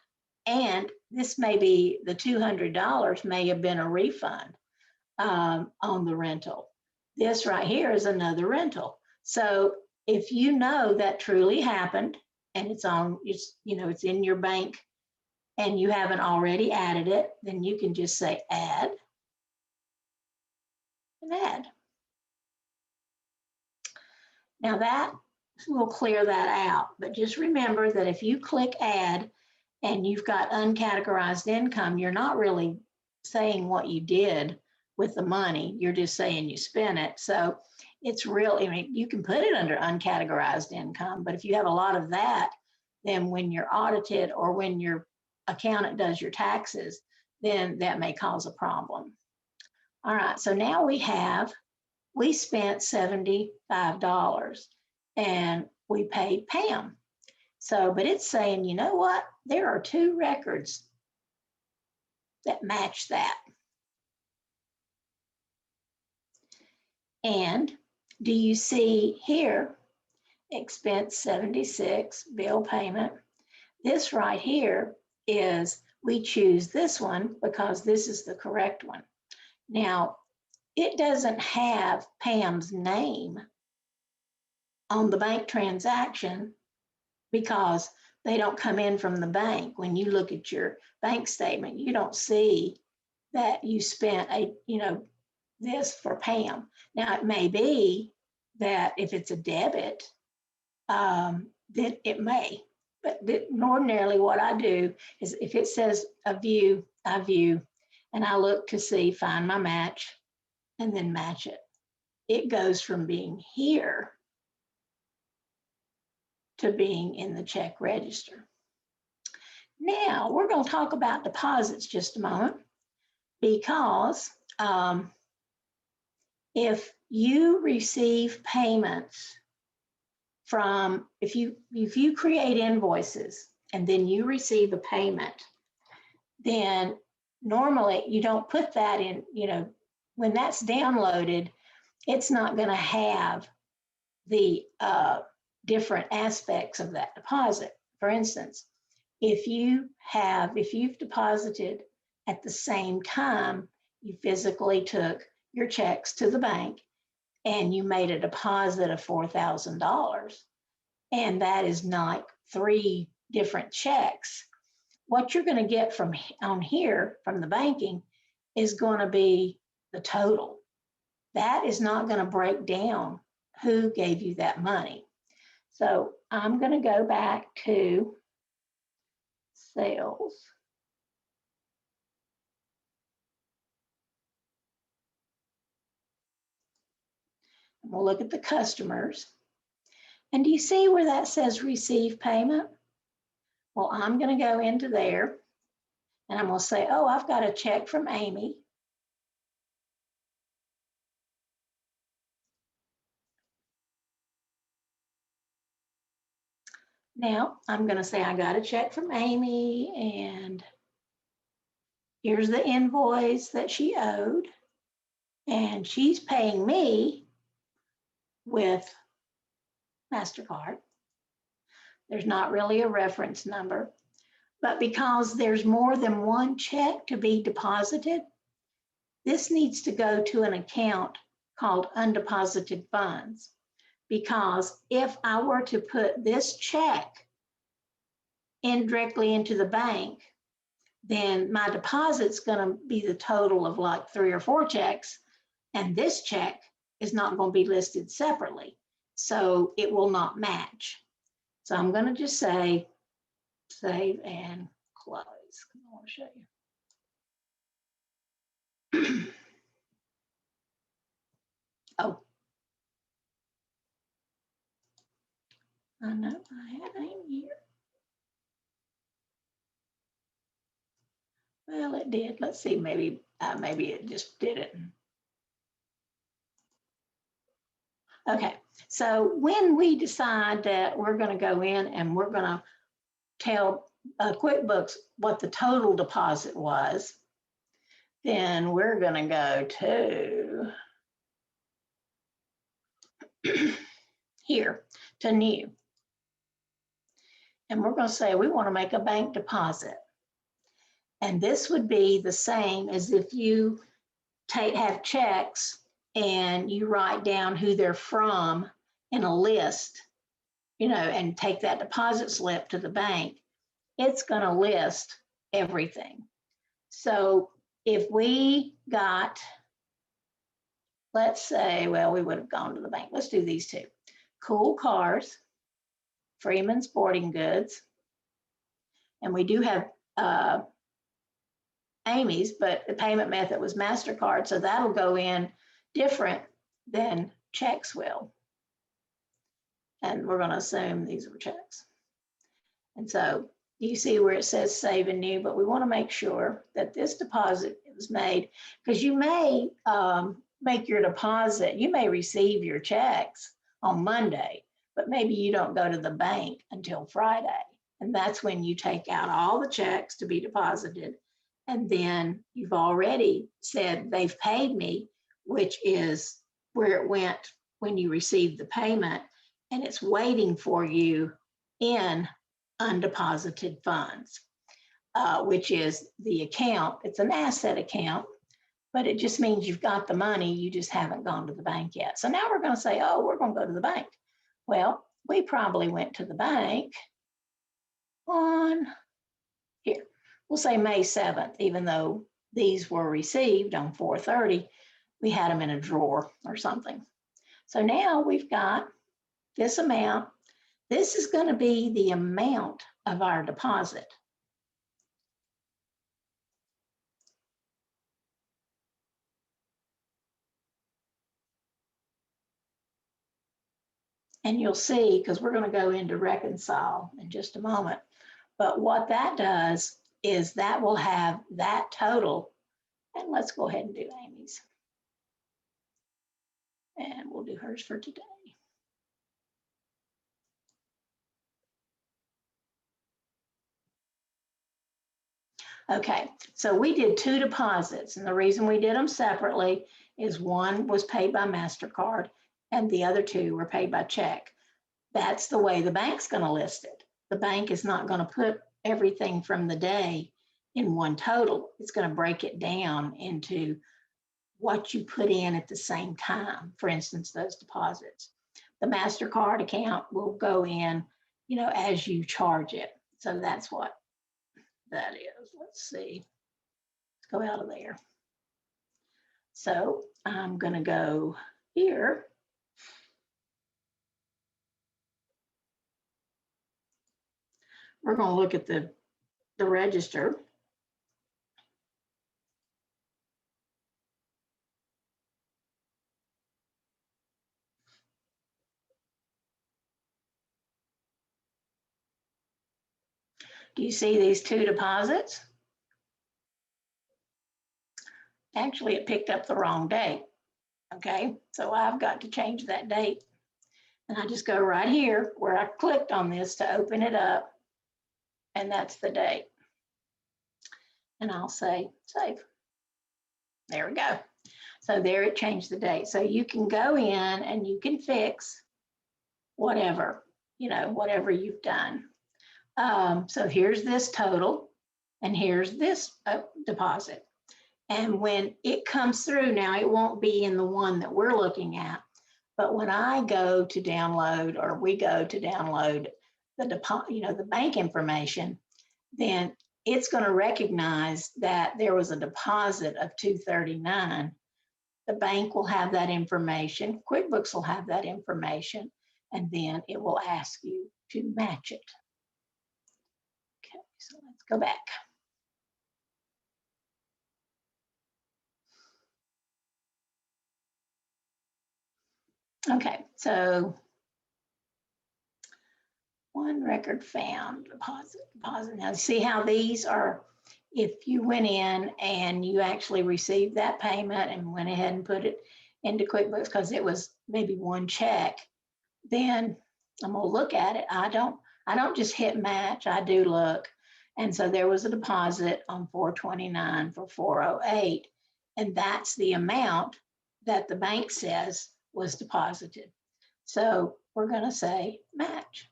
And this may be, the $200 may have been a refund on the rental. This right here is another rental. So if you know that truly happened and it's in your bank and you haven't already added it, then you can just say add and add. Now that will clear that out, but just remember that if you click add and you've got uncategorized income, you're not really saying what you did with the money, you're just saying you spent it. So it's really, you can put it under uncategorized income, but if you have a lot of that, then when you're audited or when your accountant does your taxes, then that may cause a problem. All right, so now we spent $75 and we paid Pam. So, but it's saying, you know what? There are 2 records that match that. And do you see here, expense 76, bill payment? This right here is, we choose this one because this is the correct one. Now, it doesn't have Pam's name on the bank transaction because they don't come in from the bank. When you look at your bank statement, you don't see that you spent this for Pam. Now, it may be that if it's a debit, then it may. But ordinarily what I do is if it says a view, I view, and I look to see, find my match, and then match it. It goes from being here to being in the check register. Now, we're going to talk about deposits just a moment, because if you receive payments from, if you create invoices and then you receive a payment, then normally you don't put that in, when that's downloaded, it's not going to have the different aspects of that deposit. For instance, if you've deposited at the same time you physically took your checks to the bank and you made a deposit of $4,000, and that is not 3 different checks, what you're going to get from on here from the banking is going to be the total. That is not going to break down who gave you that money. So I'm going to go back to sales. And we'll look at the customers. And do you see where that says receive payment? Well, I'm going to go into there and I'm going to say, oh, I've got a check from Amy. Now I'm going to say I got a check from Amy and here's the invoice that she owed. And she's paying me with MasterCard. There's not really a reference number, but because there's more than one check to be deposited, this needs to go to an account called undeposited funds. Because if I were to put this check indirectly into the bank, then my deposit's going to be the total of like 3 or 4 checks, and this check is not going to be listed separately. So it will not match. So I'm going to just say save and close. Come I'll show you. Oh, I know I had Amy here. Well, it did. Let's see, maybe it just did it. Okay, so when we decide that we're going to go in and we're going to tell QuickBooks what the total deposit was, then we're going to go to here to new. And we're going to say we want to make a bank deposit. And this would be the same as if you have checks and you write down who they're from in a list, and take that deposit slip to the bank. It's going to list everything. So if we got, let's say, well, we would have gone to the bank. Let's do these two. Cool Cars, Freeman Sporting Goods, and we do have Amy's, but the payment method was MasterCard, so that'll go in different than checks will. And we're going to assume these were checks. And so you see where it says save and new, but we want to make sure that this deposit was made, because you may make your deposit, you may receive your checks on Monday, but maybe you don't go to the bank until Friday. And that's when you take out all the checks to be deposited. And then you've already said they've paid me, which is where it went when you received the payment, and it's waiting for you in undeposited funds, which is the account. It's an asset account, but it just means you've got the money, you just haven't gone to the bank yet. So now we're going to say, oh, we're going to go to the bank. Well, we probably went to the bank on here. We'll say May 7th, even though these were received on 4/30, we had them in a drawer or something. So now we've got this amount. This is going to be the amount of our deposit. And you'll see, because we're going to go into Reconcile in just a moment, but what that does is that will have that total. And let's go ahead and do Amy's. And we'll do hers for today. Okay, so we did two deposits, and the reason we did them separately is one was paid by MasterCard and the other two were paid by check. That's the way the bank's going to list it. The bank is not going to put everything from the day in one total. It's going to break it down into what you put in at the same time. For instance, those deposits. The MasterCard account will go in, as you charge it. So that's what that is. Let's see. Let's go out of there. So I'm going to go here. We're going to look at the register. Do you see these two deposits? Actually, it picked up the wrong date. Okay, so I've got to change that date. And I just go right here where I clicked on this to open it up. And that's the date. And I'll say save. There we go. So there it changed the date. So you can go in and you can fix whatever, whatever you've done. So here's this total and here's this deposit. And when it comes through now, it won't be in the one that we're looking at. But when I go to download, or we go to download the bank information, then it's going to recognize that there was a deposit of $239. The bank will have that information. QuickBooks will have that information, and then it will ask you to match it. Okay, so let's go back. Okay, so one record found, deposit. Now, see how these are, if you went in and you actually received that payment and went ahead and put it into QuickBooks because it was maybe one check, then I'm gonna look at it. I don't just hit match, I do look. And so there was a deposit on 429 for 408, and that's the amount that the bank says was deposited. So we're gonna say match.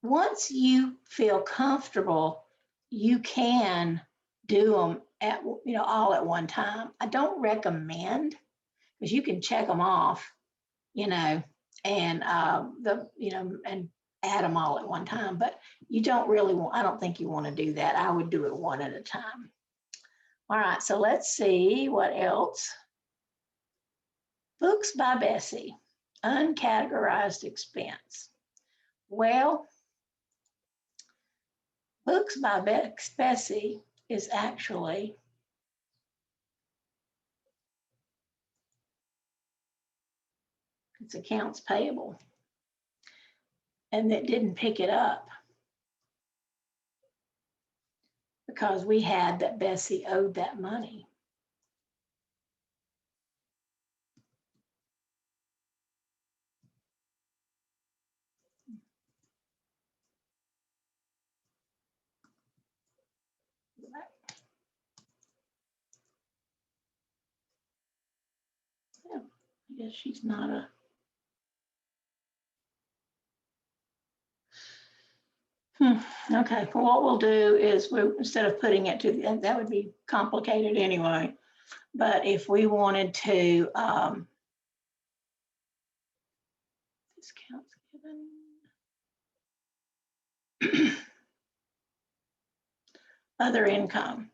Once you feel comfortable, you can do them at, all at one time. I don't recommend, because you can check them off, and and add them all at one time, but you don't really want, I don't think you want to do that. I would do it one at a time. All right, so let's see what else. Books by Bessie, uncategorized expense. Well, Books by Bessie is actually it's accounts payable, and it didn't pick it up because we had that Bessie owed that money. Yeah, I guess she's not a. Okay, well, what we'll do is instead of putting it to, that would be complicated anyway. But if we wanted to, discounts given, other income.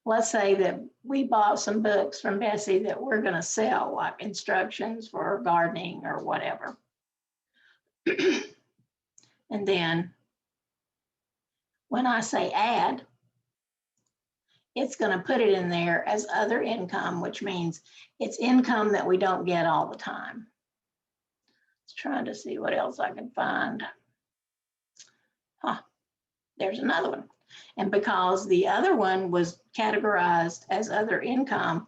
Let's say that we bought some books from Bessie that we're going to sell, like instructions for gardening or whatever. And then when I say add, it's going to put it in there as other income, which means it's income that we don't get all the time. Let's try to see what else I can find. There's another one. And because the other one was categorized as other income,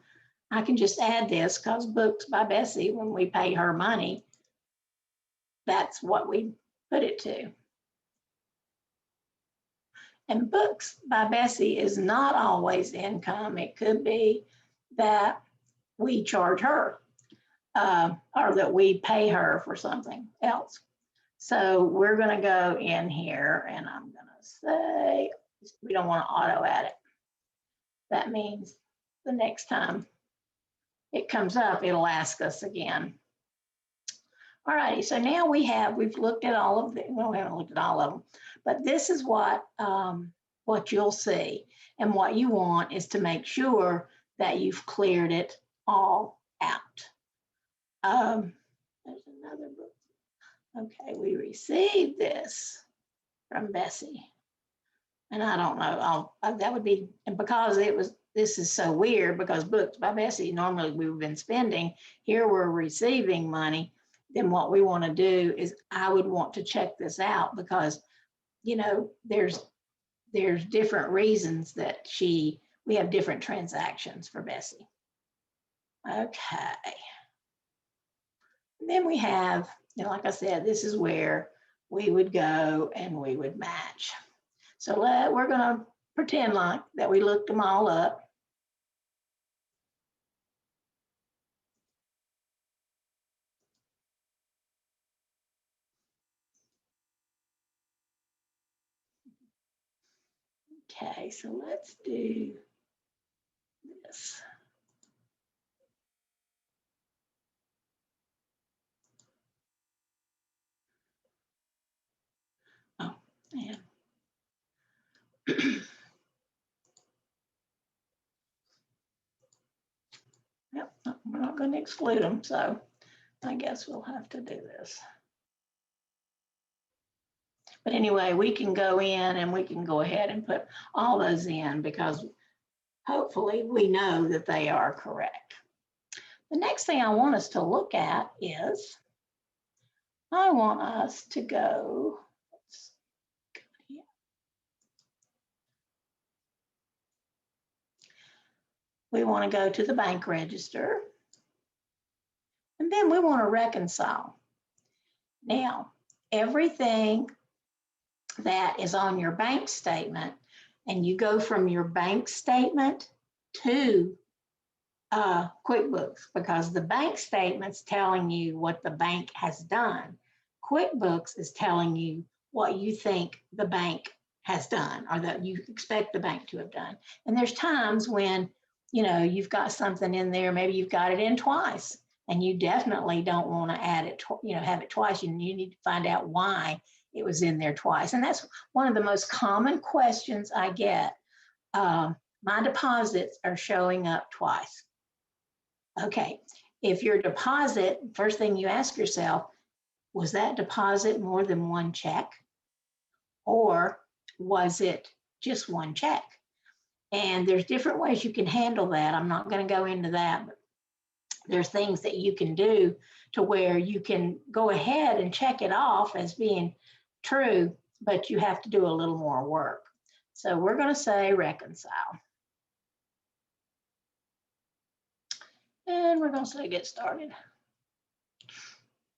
I can just add this because Books by Bessie, when we pay her money, that's what we put it to. And Books by Bessie is not always income. It could be that we charge her or that we pay her for something else. So we're going to go in here and I'm going to say, we don't want to auto add it. That means the next time it comes up, it'll ask us again. All righty, so now we've looked at all of them. Well, we haven't looked at all of them, but this is what you'll see. And what you want is to make sure that you've cleared it all out. There's another book. Okay, we received this from Bessie. And I don't know, that would be, and because this is so weird because Books by Bessie, normally we've been spending, here we're receiving money. Then what we want to do is I would want to check this out because, there's different reasons that we have different transactions for Bessie. Okay. And then we have, like I said, this is where we would go and we would match. So we're going to pretend like that we looked them all up. Okay, so let's do this. Oh, man. Yep, we're not going to exclude them, so I guess we'll have to do this. But anyway, we can go in and we can go ahead and put all those in because hopefully we know that they are correct. The next thing I want us to look at is, I want us to go, let's go here. We want to go to the bank register, and then we want to reconcile. Now, everything that is on your bank statement, and you go from your bank statement to QuickBooks, because the bank statement's telling you what the bank has done. QuickBooks is telling you what you think the bank has done, or that you expect the bank to have done. And there's times when, you know, you've got something in there, maybe you've got it in twice, and you definitely don't want to add it, have it twice. You need to find out why it was in there twice. And that's one of the most common questions I get. My deposits are showing up twice. Okay, if your deposit, first thing you ask yourself, was that deposit more than one check? Or was it just one check? And there's different ways you can handle that. I'm not going to go into that, but there's things that you can do to where you can go ahead and check it off as being true, but you have to do a little more work. So we're going to say reconcile. And we're going to say get started.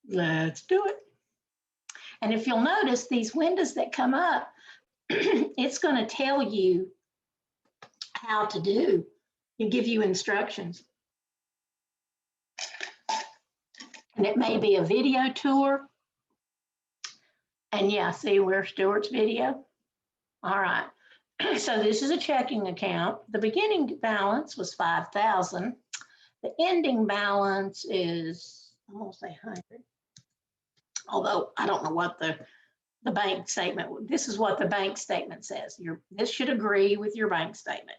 Let's do it. And if you'll notice these windows that come up, it's going to tell you how to do and give you instructions. And it may be a video tour. And yeah, see, where's Stuart's video? All right. So this is a checking account. The beginning balance was 5,000. The ending balance is, I'm going to say 100. Although I don't know what the bank statement, this is what the bank statement says. This should agree with your bank statement.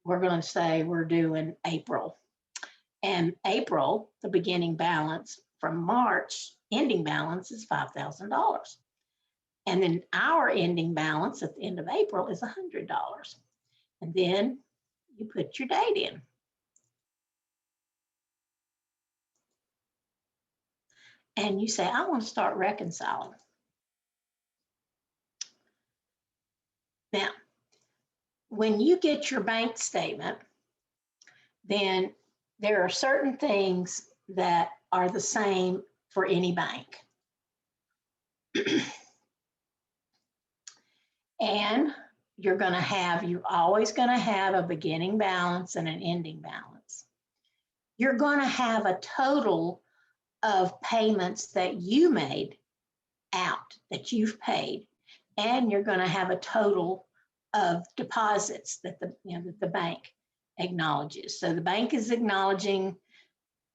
We're going to say we're doing April. And April, the beginning balance from March, ending balance is $5,000. And then our ending balance at the end of April is $100. And then you put your date in. And you say, I want to start reconciling. Now, when you get your bank statement, then there are certain things that are the same for any bank. And you're always going to have a beginning balance and an ending balance. You're going to have a total of payments that you made out, that you've paid, and you're going to have a total of deposits that the bank acknowledges. So the bank is acknowledging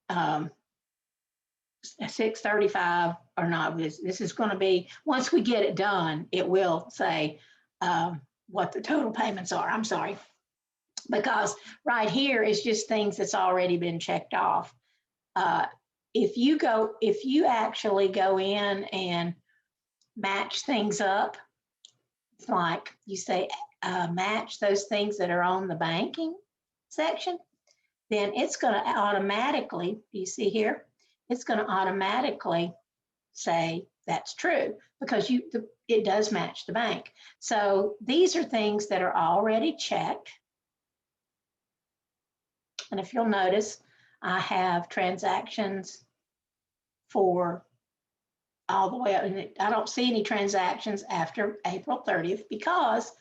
635 or not. This is going to be, once we get it done, it will say what the total payments are. I'm sorry, because right here is just things that's already been checked off. If you actually go in and match things up, it's like you say, match those things that are on the banking section, then it's going to automatically, you see here, it's going to automatically say that's true because it does match the bank. So these are things that are already checked. And if you'll notice, I have transactions for all the way up, and I don't see any transactions after April 30th because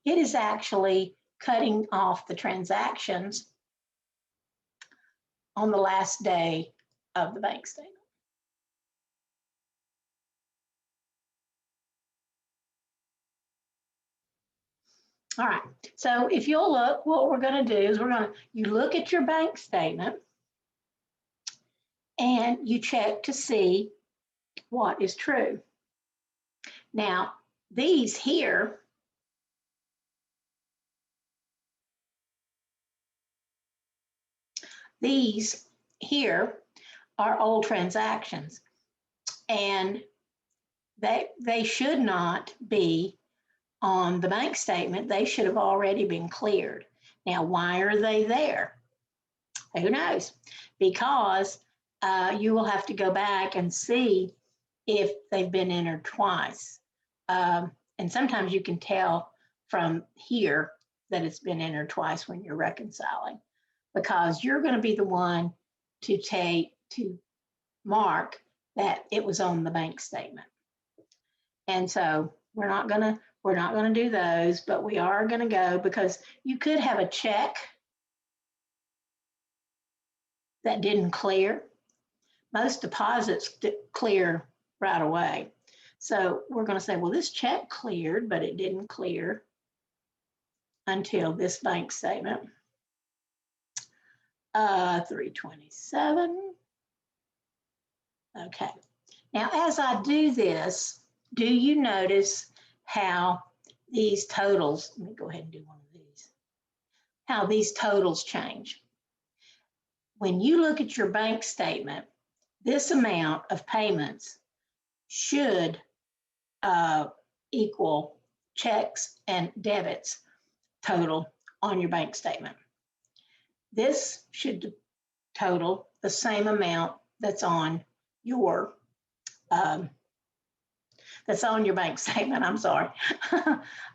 it is actually cutting off the transactions on the last day of the bank statement. All right, so if you'll look, what we're going to do is you look at your bank statement and you check to see what is true. Now, these here, are old transactions, and they should not be on the bank statement. They should have already been cleared. Now, why are they there? Who knows? Because you will have to go back and see if they've been entered twice. And sometimes you can tell from here that it's been entered twice when you're reconciling, because you're going to be the one to mark that it was on the bank statement. And so we're not going to do those, but we are going to go, because you could have a check that didn't clear. Most deposits clear right away. So we're going to say, well, this check cleared, but it didn't clear until this bank statement. 327. Okay. Now, as I do this, do you notice how these totals, let me go ahead and do one of these, how these totals change? When you look at your bank statement, this amount of payments should equal checks and debits total on your bank statement. This should total the same amount that's on your bank statement. I'm sorry.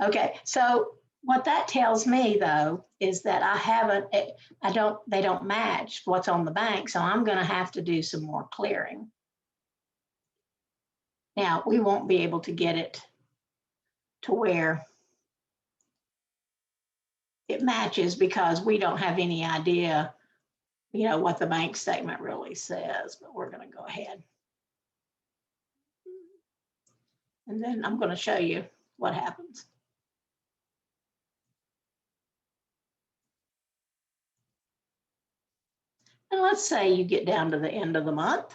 Okay, so what that tells me, though, is that they don't match what's on the bank, so I'm going to have to do some more clearing. Now, we won't be able to get it to where it matches, because we don't have any idea, what the bank statement really says, but we're going to go ahead. And then I'm going to show you what happens. And let's say you get down to the end of the month.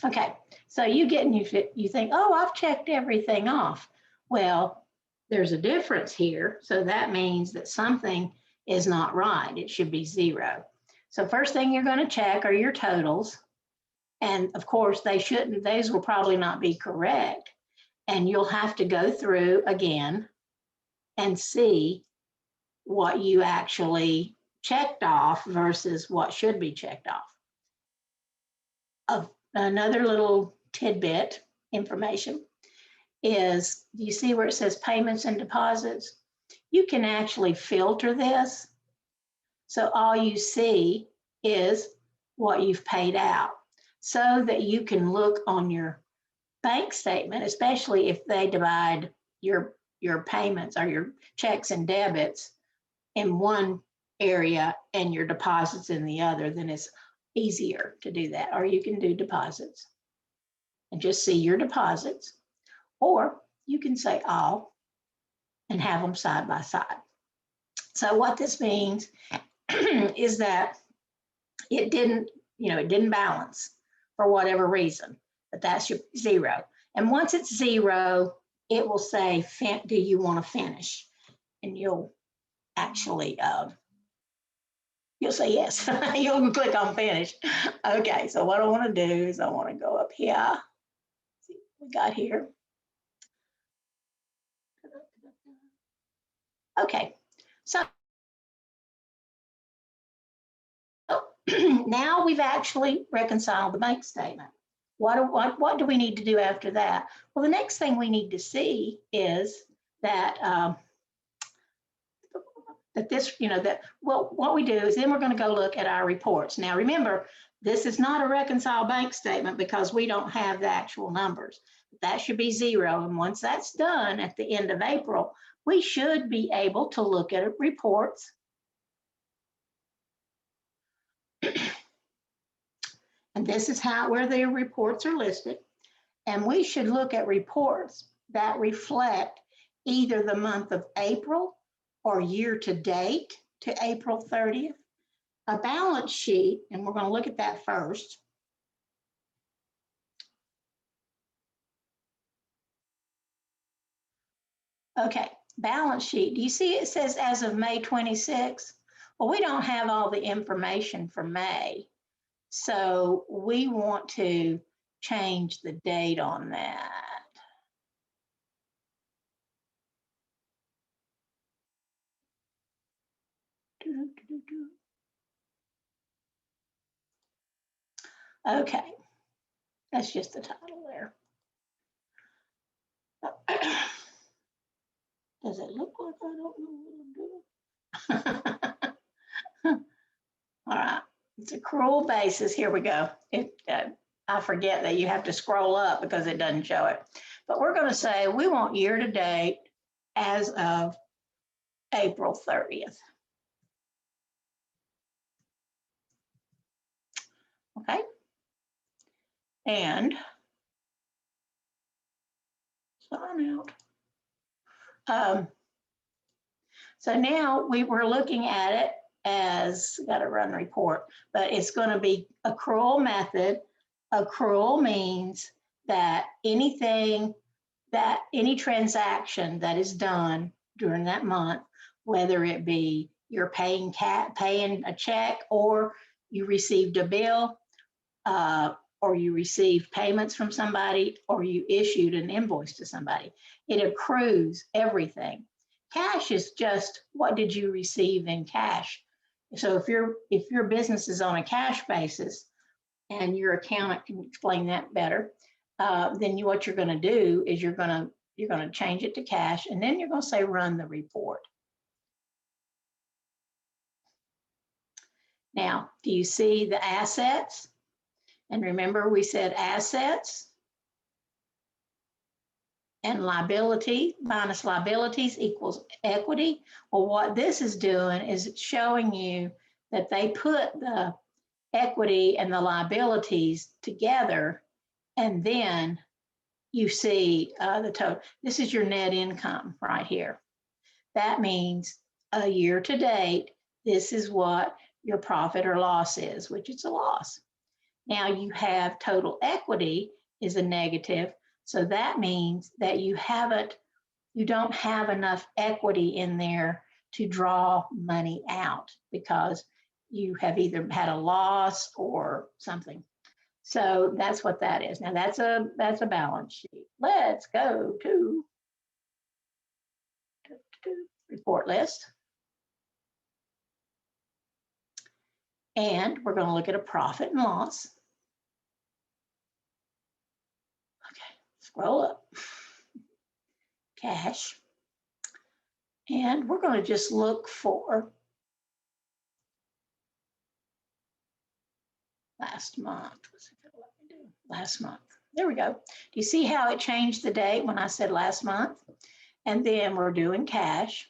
Okay, so you think, oh, I've checked everything off. Well, there's a difference here. So that means that something is not right. It should be 0. So first thing you're going to check are your totals. And of course, those will probably not be correct. And you'll have to go through again and see what you actually checked off versus what should be checked off. Another little tidbit information is, do you see where it says payments and deposits? You can actually filter this. So all you see is what you've paid out, so that you can look on your bank statement, especially if they divide your payments or your checks and debits in one area and your deposits in the other, then it's easier to do that. Or you can do deposits and just see your deposits, or you can say all and have them side by side. So what this means is that it didn't balance for whatever reason, but that's your 0. And once it's 0, it will say, do you want to finish? And you'll actually, you'll say yes. You'll click on finish. Okay, so what I want to do is I want to go up here. See what we got here. Okay, so now we've actually reconciled the bank statement. What do we need to do after that? Well, the next thing we need to see is that what we do is then we're going to go look at our reports. Now, remember, this is not a reconciled bank statement because we don't have the actual numbers. That should be 0. And once that's done at the end of April, we should be able to look at reports. And this is where the reports are listed. And we should look at reports that reflect either the month of April or year to date to April 30th. A balance sheet, and we're going to look at that first. Okay, balance sheet. Do you see it says as of May 26th? Well, we don't have all the information for May. So we want to change the date on that. Okay, that's just the title there. Does it look like I don't know what I'm doing? All right, it's accrual basis. Here we go. I forget that you have to scroll up because it doesn't show it. But we're going to say we want year to date as of April 30th. Okay. And sign out. So now we were looking at it as, got to run report, but it's going to be accrual method. Accrual means that any transaction that is done during that month, whether it be you're paying a check, or you received a bill, or you received payments from somebody, or you issued an invoice to somebody, it accrues everything. Cash is just what did you receive in cash. So if your business is on a cash basis, and your accountant can explain that better, then what you're going to do is you're going to change it to cash, and then you're going to say run the report. Now, do you see the assets? And remember, we said assets and liability minus liabilities equals equity. Well, what this is doing is it's showing you that they put the equity and the liabilities together, and then you see the total. This is your net income right here. That means a year to date, this is what your profit or loss is, which is a loss. Now you have total equity is a negative. So that means that you don't have enough equity in there to draw money out because you have either had a loss or something. So that's what that is. Now that's a balance sheet. Let's go to report list. And we're going to look at a profit and loss. Okay, scroll up. Cash. And we're going to just look for last month. What's it going to let me do? Last month. There we go. Do you see how it changed the date when I said last month? And then we're doing cash.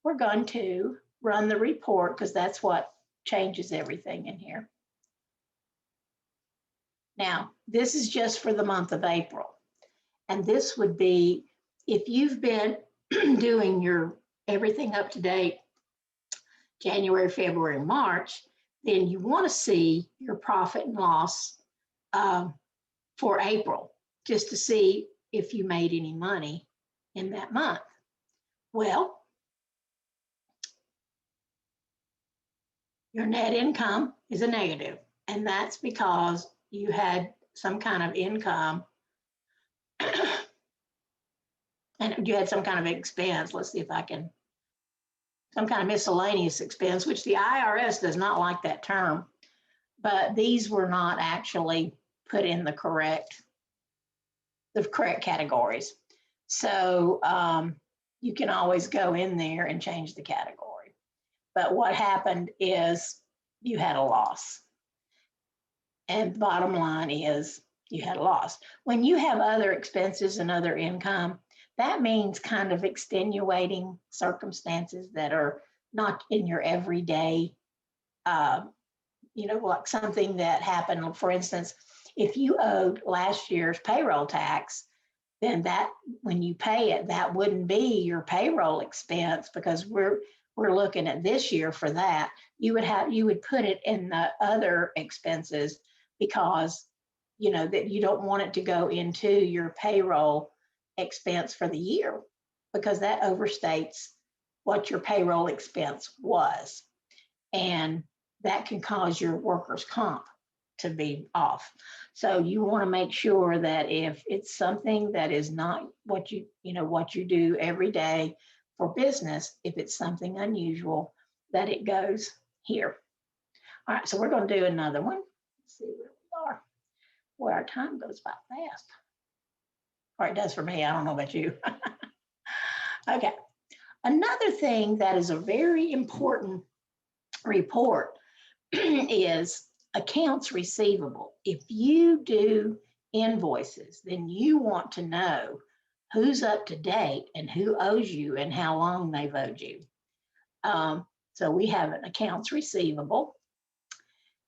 We're going to run the report because that's what changes everything in here. Now, this is just for the month of April. And this would be, if you've been doing your everything up to date, January, February, March, then you want to see your profit and loss for April, just to see if you made any money in that month. Well, your net income is a negative, and that's because you had some kind of income and you had some kind of expense. Let's see if I can, some kind of miscellaneous expense, which the IRS does not like that term, but these were not actually put in the correct categories. So you can always go in there and change the category. But what happened is you had a loss. And the bottom line is you had a loss. When you have other expenses and other income, that means kind of extenuating circumstances that are not in your everyday, like something that happened. For instance, if you owed last year's payroll tax, then that when you pay it, that wouldn't be your payroll expense because we're looking at this year for that. You would put it in the other expenses because that you don't want it to go into your payroll expense for the year because that overstates what your payroll expense was. And that can cause your workers' comp to be off. So you want to make sure that if it's something that is not what you do every day for business, if it's something unusual, that it goes here. All right, so we're going to do another one. Let's see where we are. Boy, our time goes by fast. Or it does for me. I don't know about you. Okay. Another thing that is a very important report is accounts receivable. If you do invoices, then you want to know who's up to date and who owes you and how long they've owed you. So we have an accounts receivable.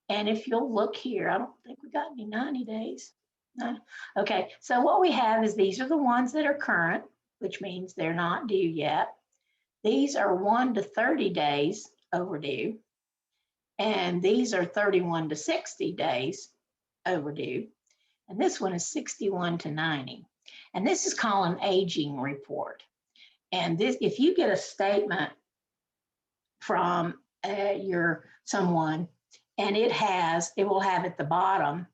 And if you'll look here, I don't think we got any 90 days. No. Okay, so what we have is these are the ones that are current, which means they're not due yet. These are 1 to 30 days overdue. And these are 31 to 60 days overdue. And this one is 61 to 90. And this is called an aging report. And this, if you get a statement from someone, and it will have at the bottom,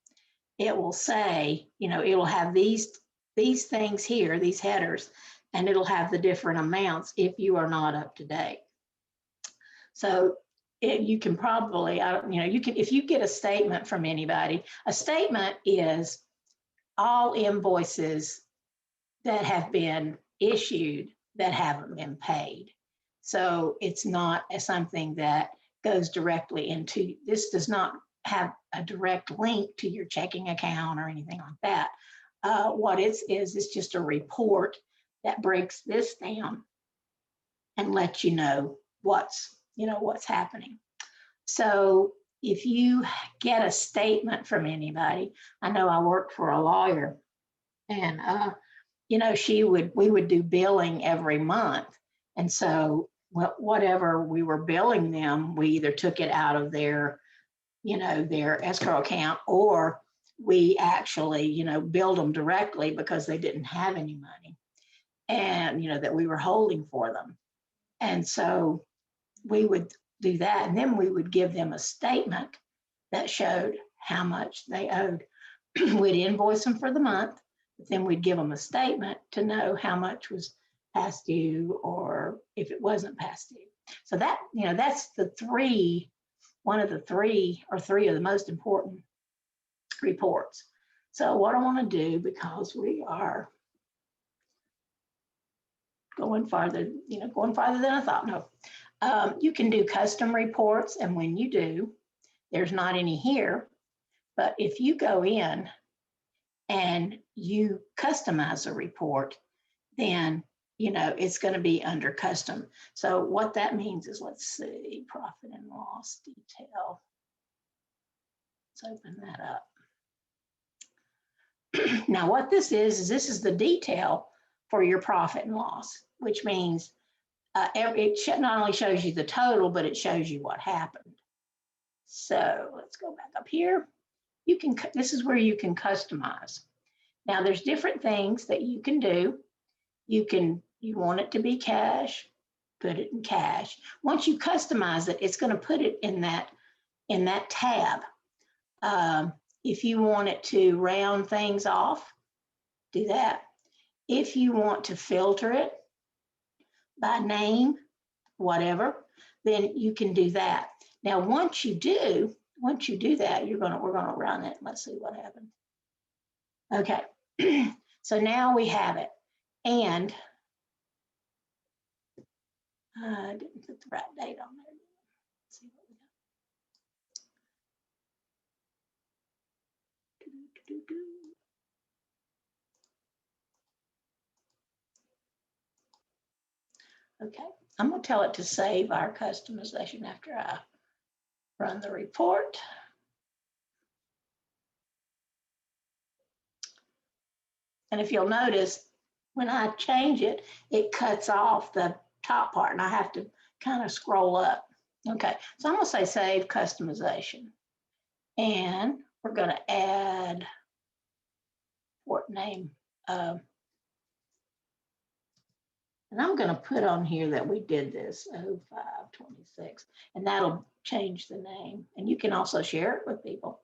it will say, it will have these things here, these headers, and it'll have the different amounts if you are not up to date. So you can probably, if you get a statement from anybody, a statement is all invoices that have been issued that haven't been paid. So it's not something that goes directly into, this does not have a direct link to your checking account or anything like that. What it is just a report that breaks this down and lets you know what's happening. So if you get a statement from anybody, I know I worked for a lawyer, and we would do billing every month. And so whatever we were billing them, we either took it out of their escrow account, or we actually, billed them directly because they didn't have any money, and, that we were holding for them. And so we would do that. And then we would give them a statement that showed how much they owed. We'd invoice them for the month, but then we'd give them a statement to know how much was past due or if it wasn't past due. So that, that's one of the three of the most important reports. So what I want to do, because we are going farther than I thought. No, you can do custom reports, and when you do, there's not any here, but if you go in and you customize a report, then it's going to be under custom. So what that means is, let's see, profit and loss detail. Let's open that up. Now what this is this is the detail for your profit and loss, which means it not only shows you the total, but it shows you what happened. So let's go back up here. This is where you can customize. Now there's different things that you can do. You want it to be cash, put it in cash. Once you customize it, it's going to put it in that tab. If you want it to round things off, do that. If you want to filter it by name, whatever, then you can do that. Now, once you do that, we're gonna run it. Let's see what happens. Okay, so now we have it, and I didn't put the right date on there. Let's see what we got. Okay, I'm gonna tell it to save our customization after I run the report. And if you'll notice, when I change it, it cuts off the top part, and I have to kind of scroll up. Okay, so I'm gonna say save customization. And we're gonna add report name. And I'm gonna put on here that we did this 0526, and that'll change the name. And you can also share it with people.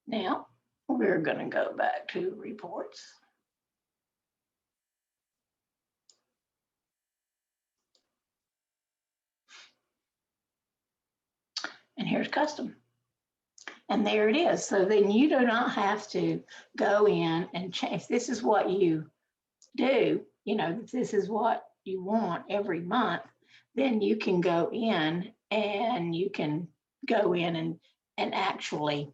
Now, we're going to go back to reports. and here's custom. And there it is. So then you do not have to go in and change. If this is what you do, if this is what you want every month, then you can go in and you can go in and actually,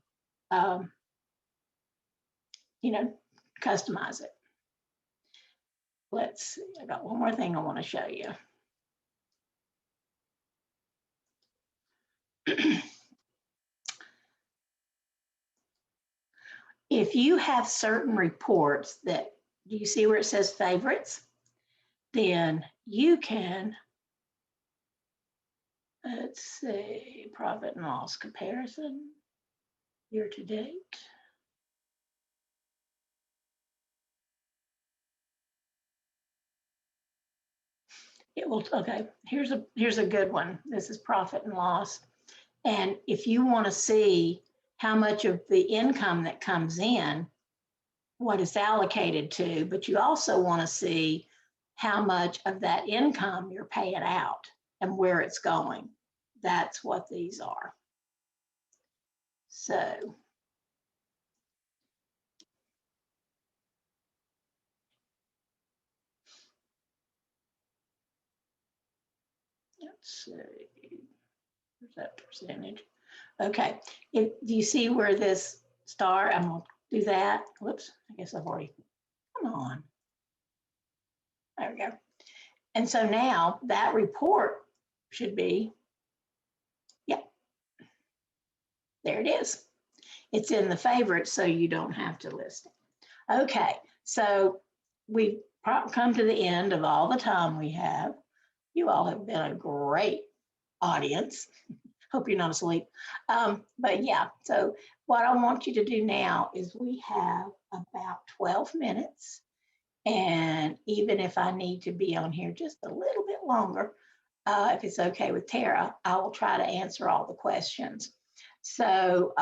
customize it. Let's see, I got one more thing I want to show you. If you have certain reports that, do you see where it says favorites? Then you can, let's see, profit and loss comparison, year to date. It will, okay, here's a good one. This is profit and loss. And if you want to see how much of the income that comes in, what it's allocated to, but you also want to see how much of that income you're paying out and where it's going. That's what these are. So let's see, where's that percentage? Okay, do you see where this star, I'm gonna do that. Whoops, I guess I've already, come on. There we go. And so now that report should be, yeah, there it is. It's in the favorites, so you don't have to list it. Okay, so we've come to the end of all the time we have. You all have been a great audience. Hope you're not asleep. But yeah, so what I want you to do now is we have about 12 minutes. And even if I need to be on here just a little bit longer, if it's okay with Tara, I will try to answer all the questions. So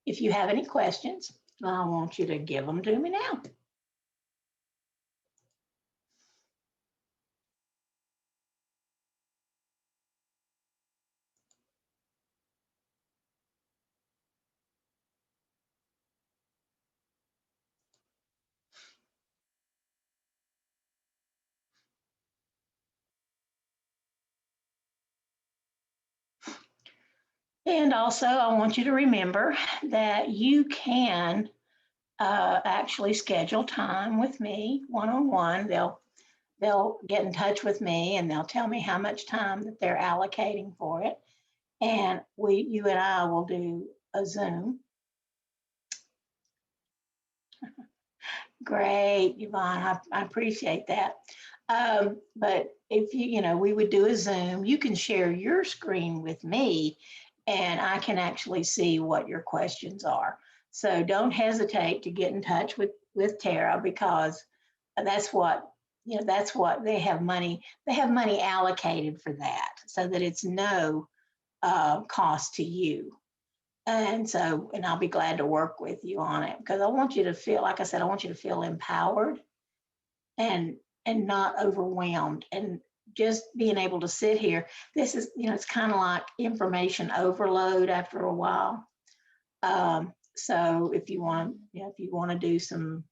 if you have any questions, I want you to give them to me now. And also, I want you to remember that you can actually schedule time with me one-on-one. They'll get in touch with me and they'll tell me how much time that they're allocating for it. And you and I will do a Zoom. Great, Yvonne, I appreciate that. But if we would do a Zoom, you can share your screen with me and I can actually see what your questions are. So don't hesitate to get in touch with Tara, because that's what they have money allocated for that, so that it's no cost to you. And I'll be glad to work with you on it, because I want you to feel, like I said, I want you to feel empowered and not overwhelmed, and just being able to sit here. This is, it's kind of like information overload after a while. So if you want to do some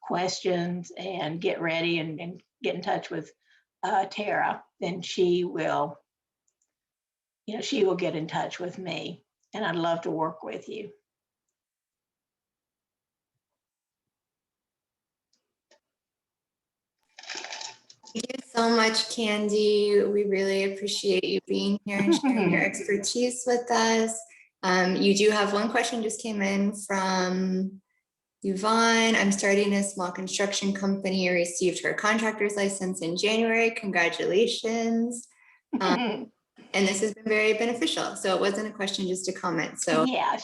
questions and get ready and get in touch with Tara, then she will get in touch with me, and I'd love to work with you. Thank you so much, Candy. We really appreciate you being here and sharing your expertise with us. You do have one question just came in from Yvonne. I'm starting a small construction company. I received her contractor's license in January. Congratulations. And this has been very beneficial. So it wasn't a question, just a comment. So yeah,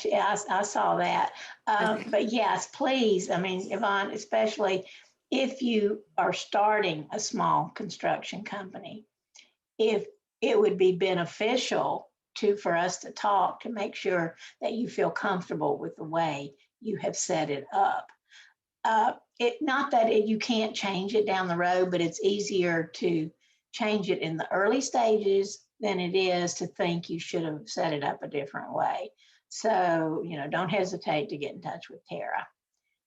I saw that. Okay. But yes, please. I mean, Yvonne, especially if you are starting a small construction company, if it would be beneficial for us to talk, to make sure that you feel comfortable with the way you have set it up. Not that you can't change it down the road, but it's easier to change it in the early stages than it is to think you should have set it up a different way. So, don't hesitate to get in touch with Tara.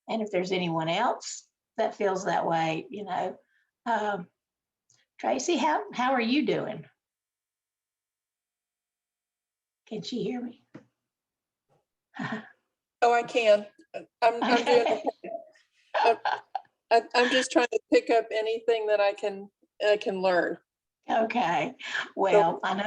And if there's anyone else that feels that way, Tracy, how are you doing? Can she hear me? Oh, I can. I'm doing. I'm just trying to pick up anything that I can learn. Okay. Well, I know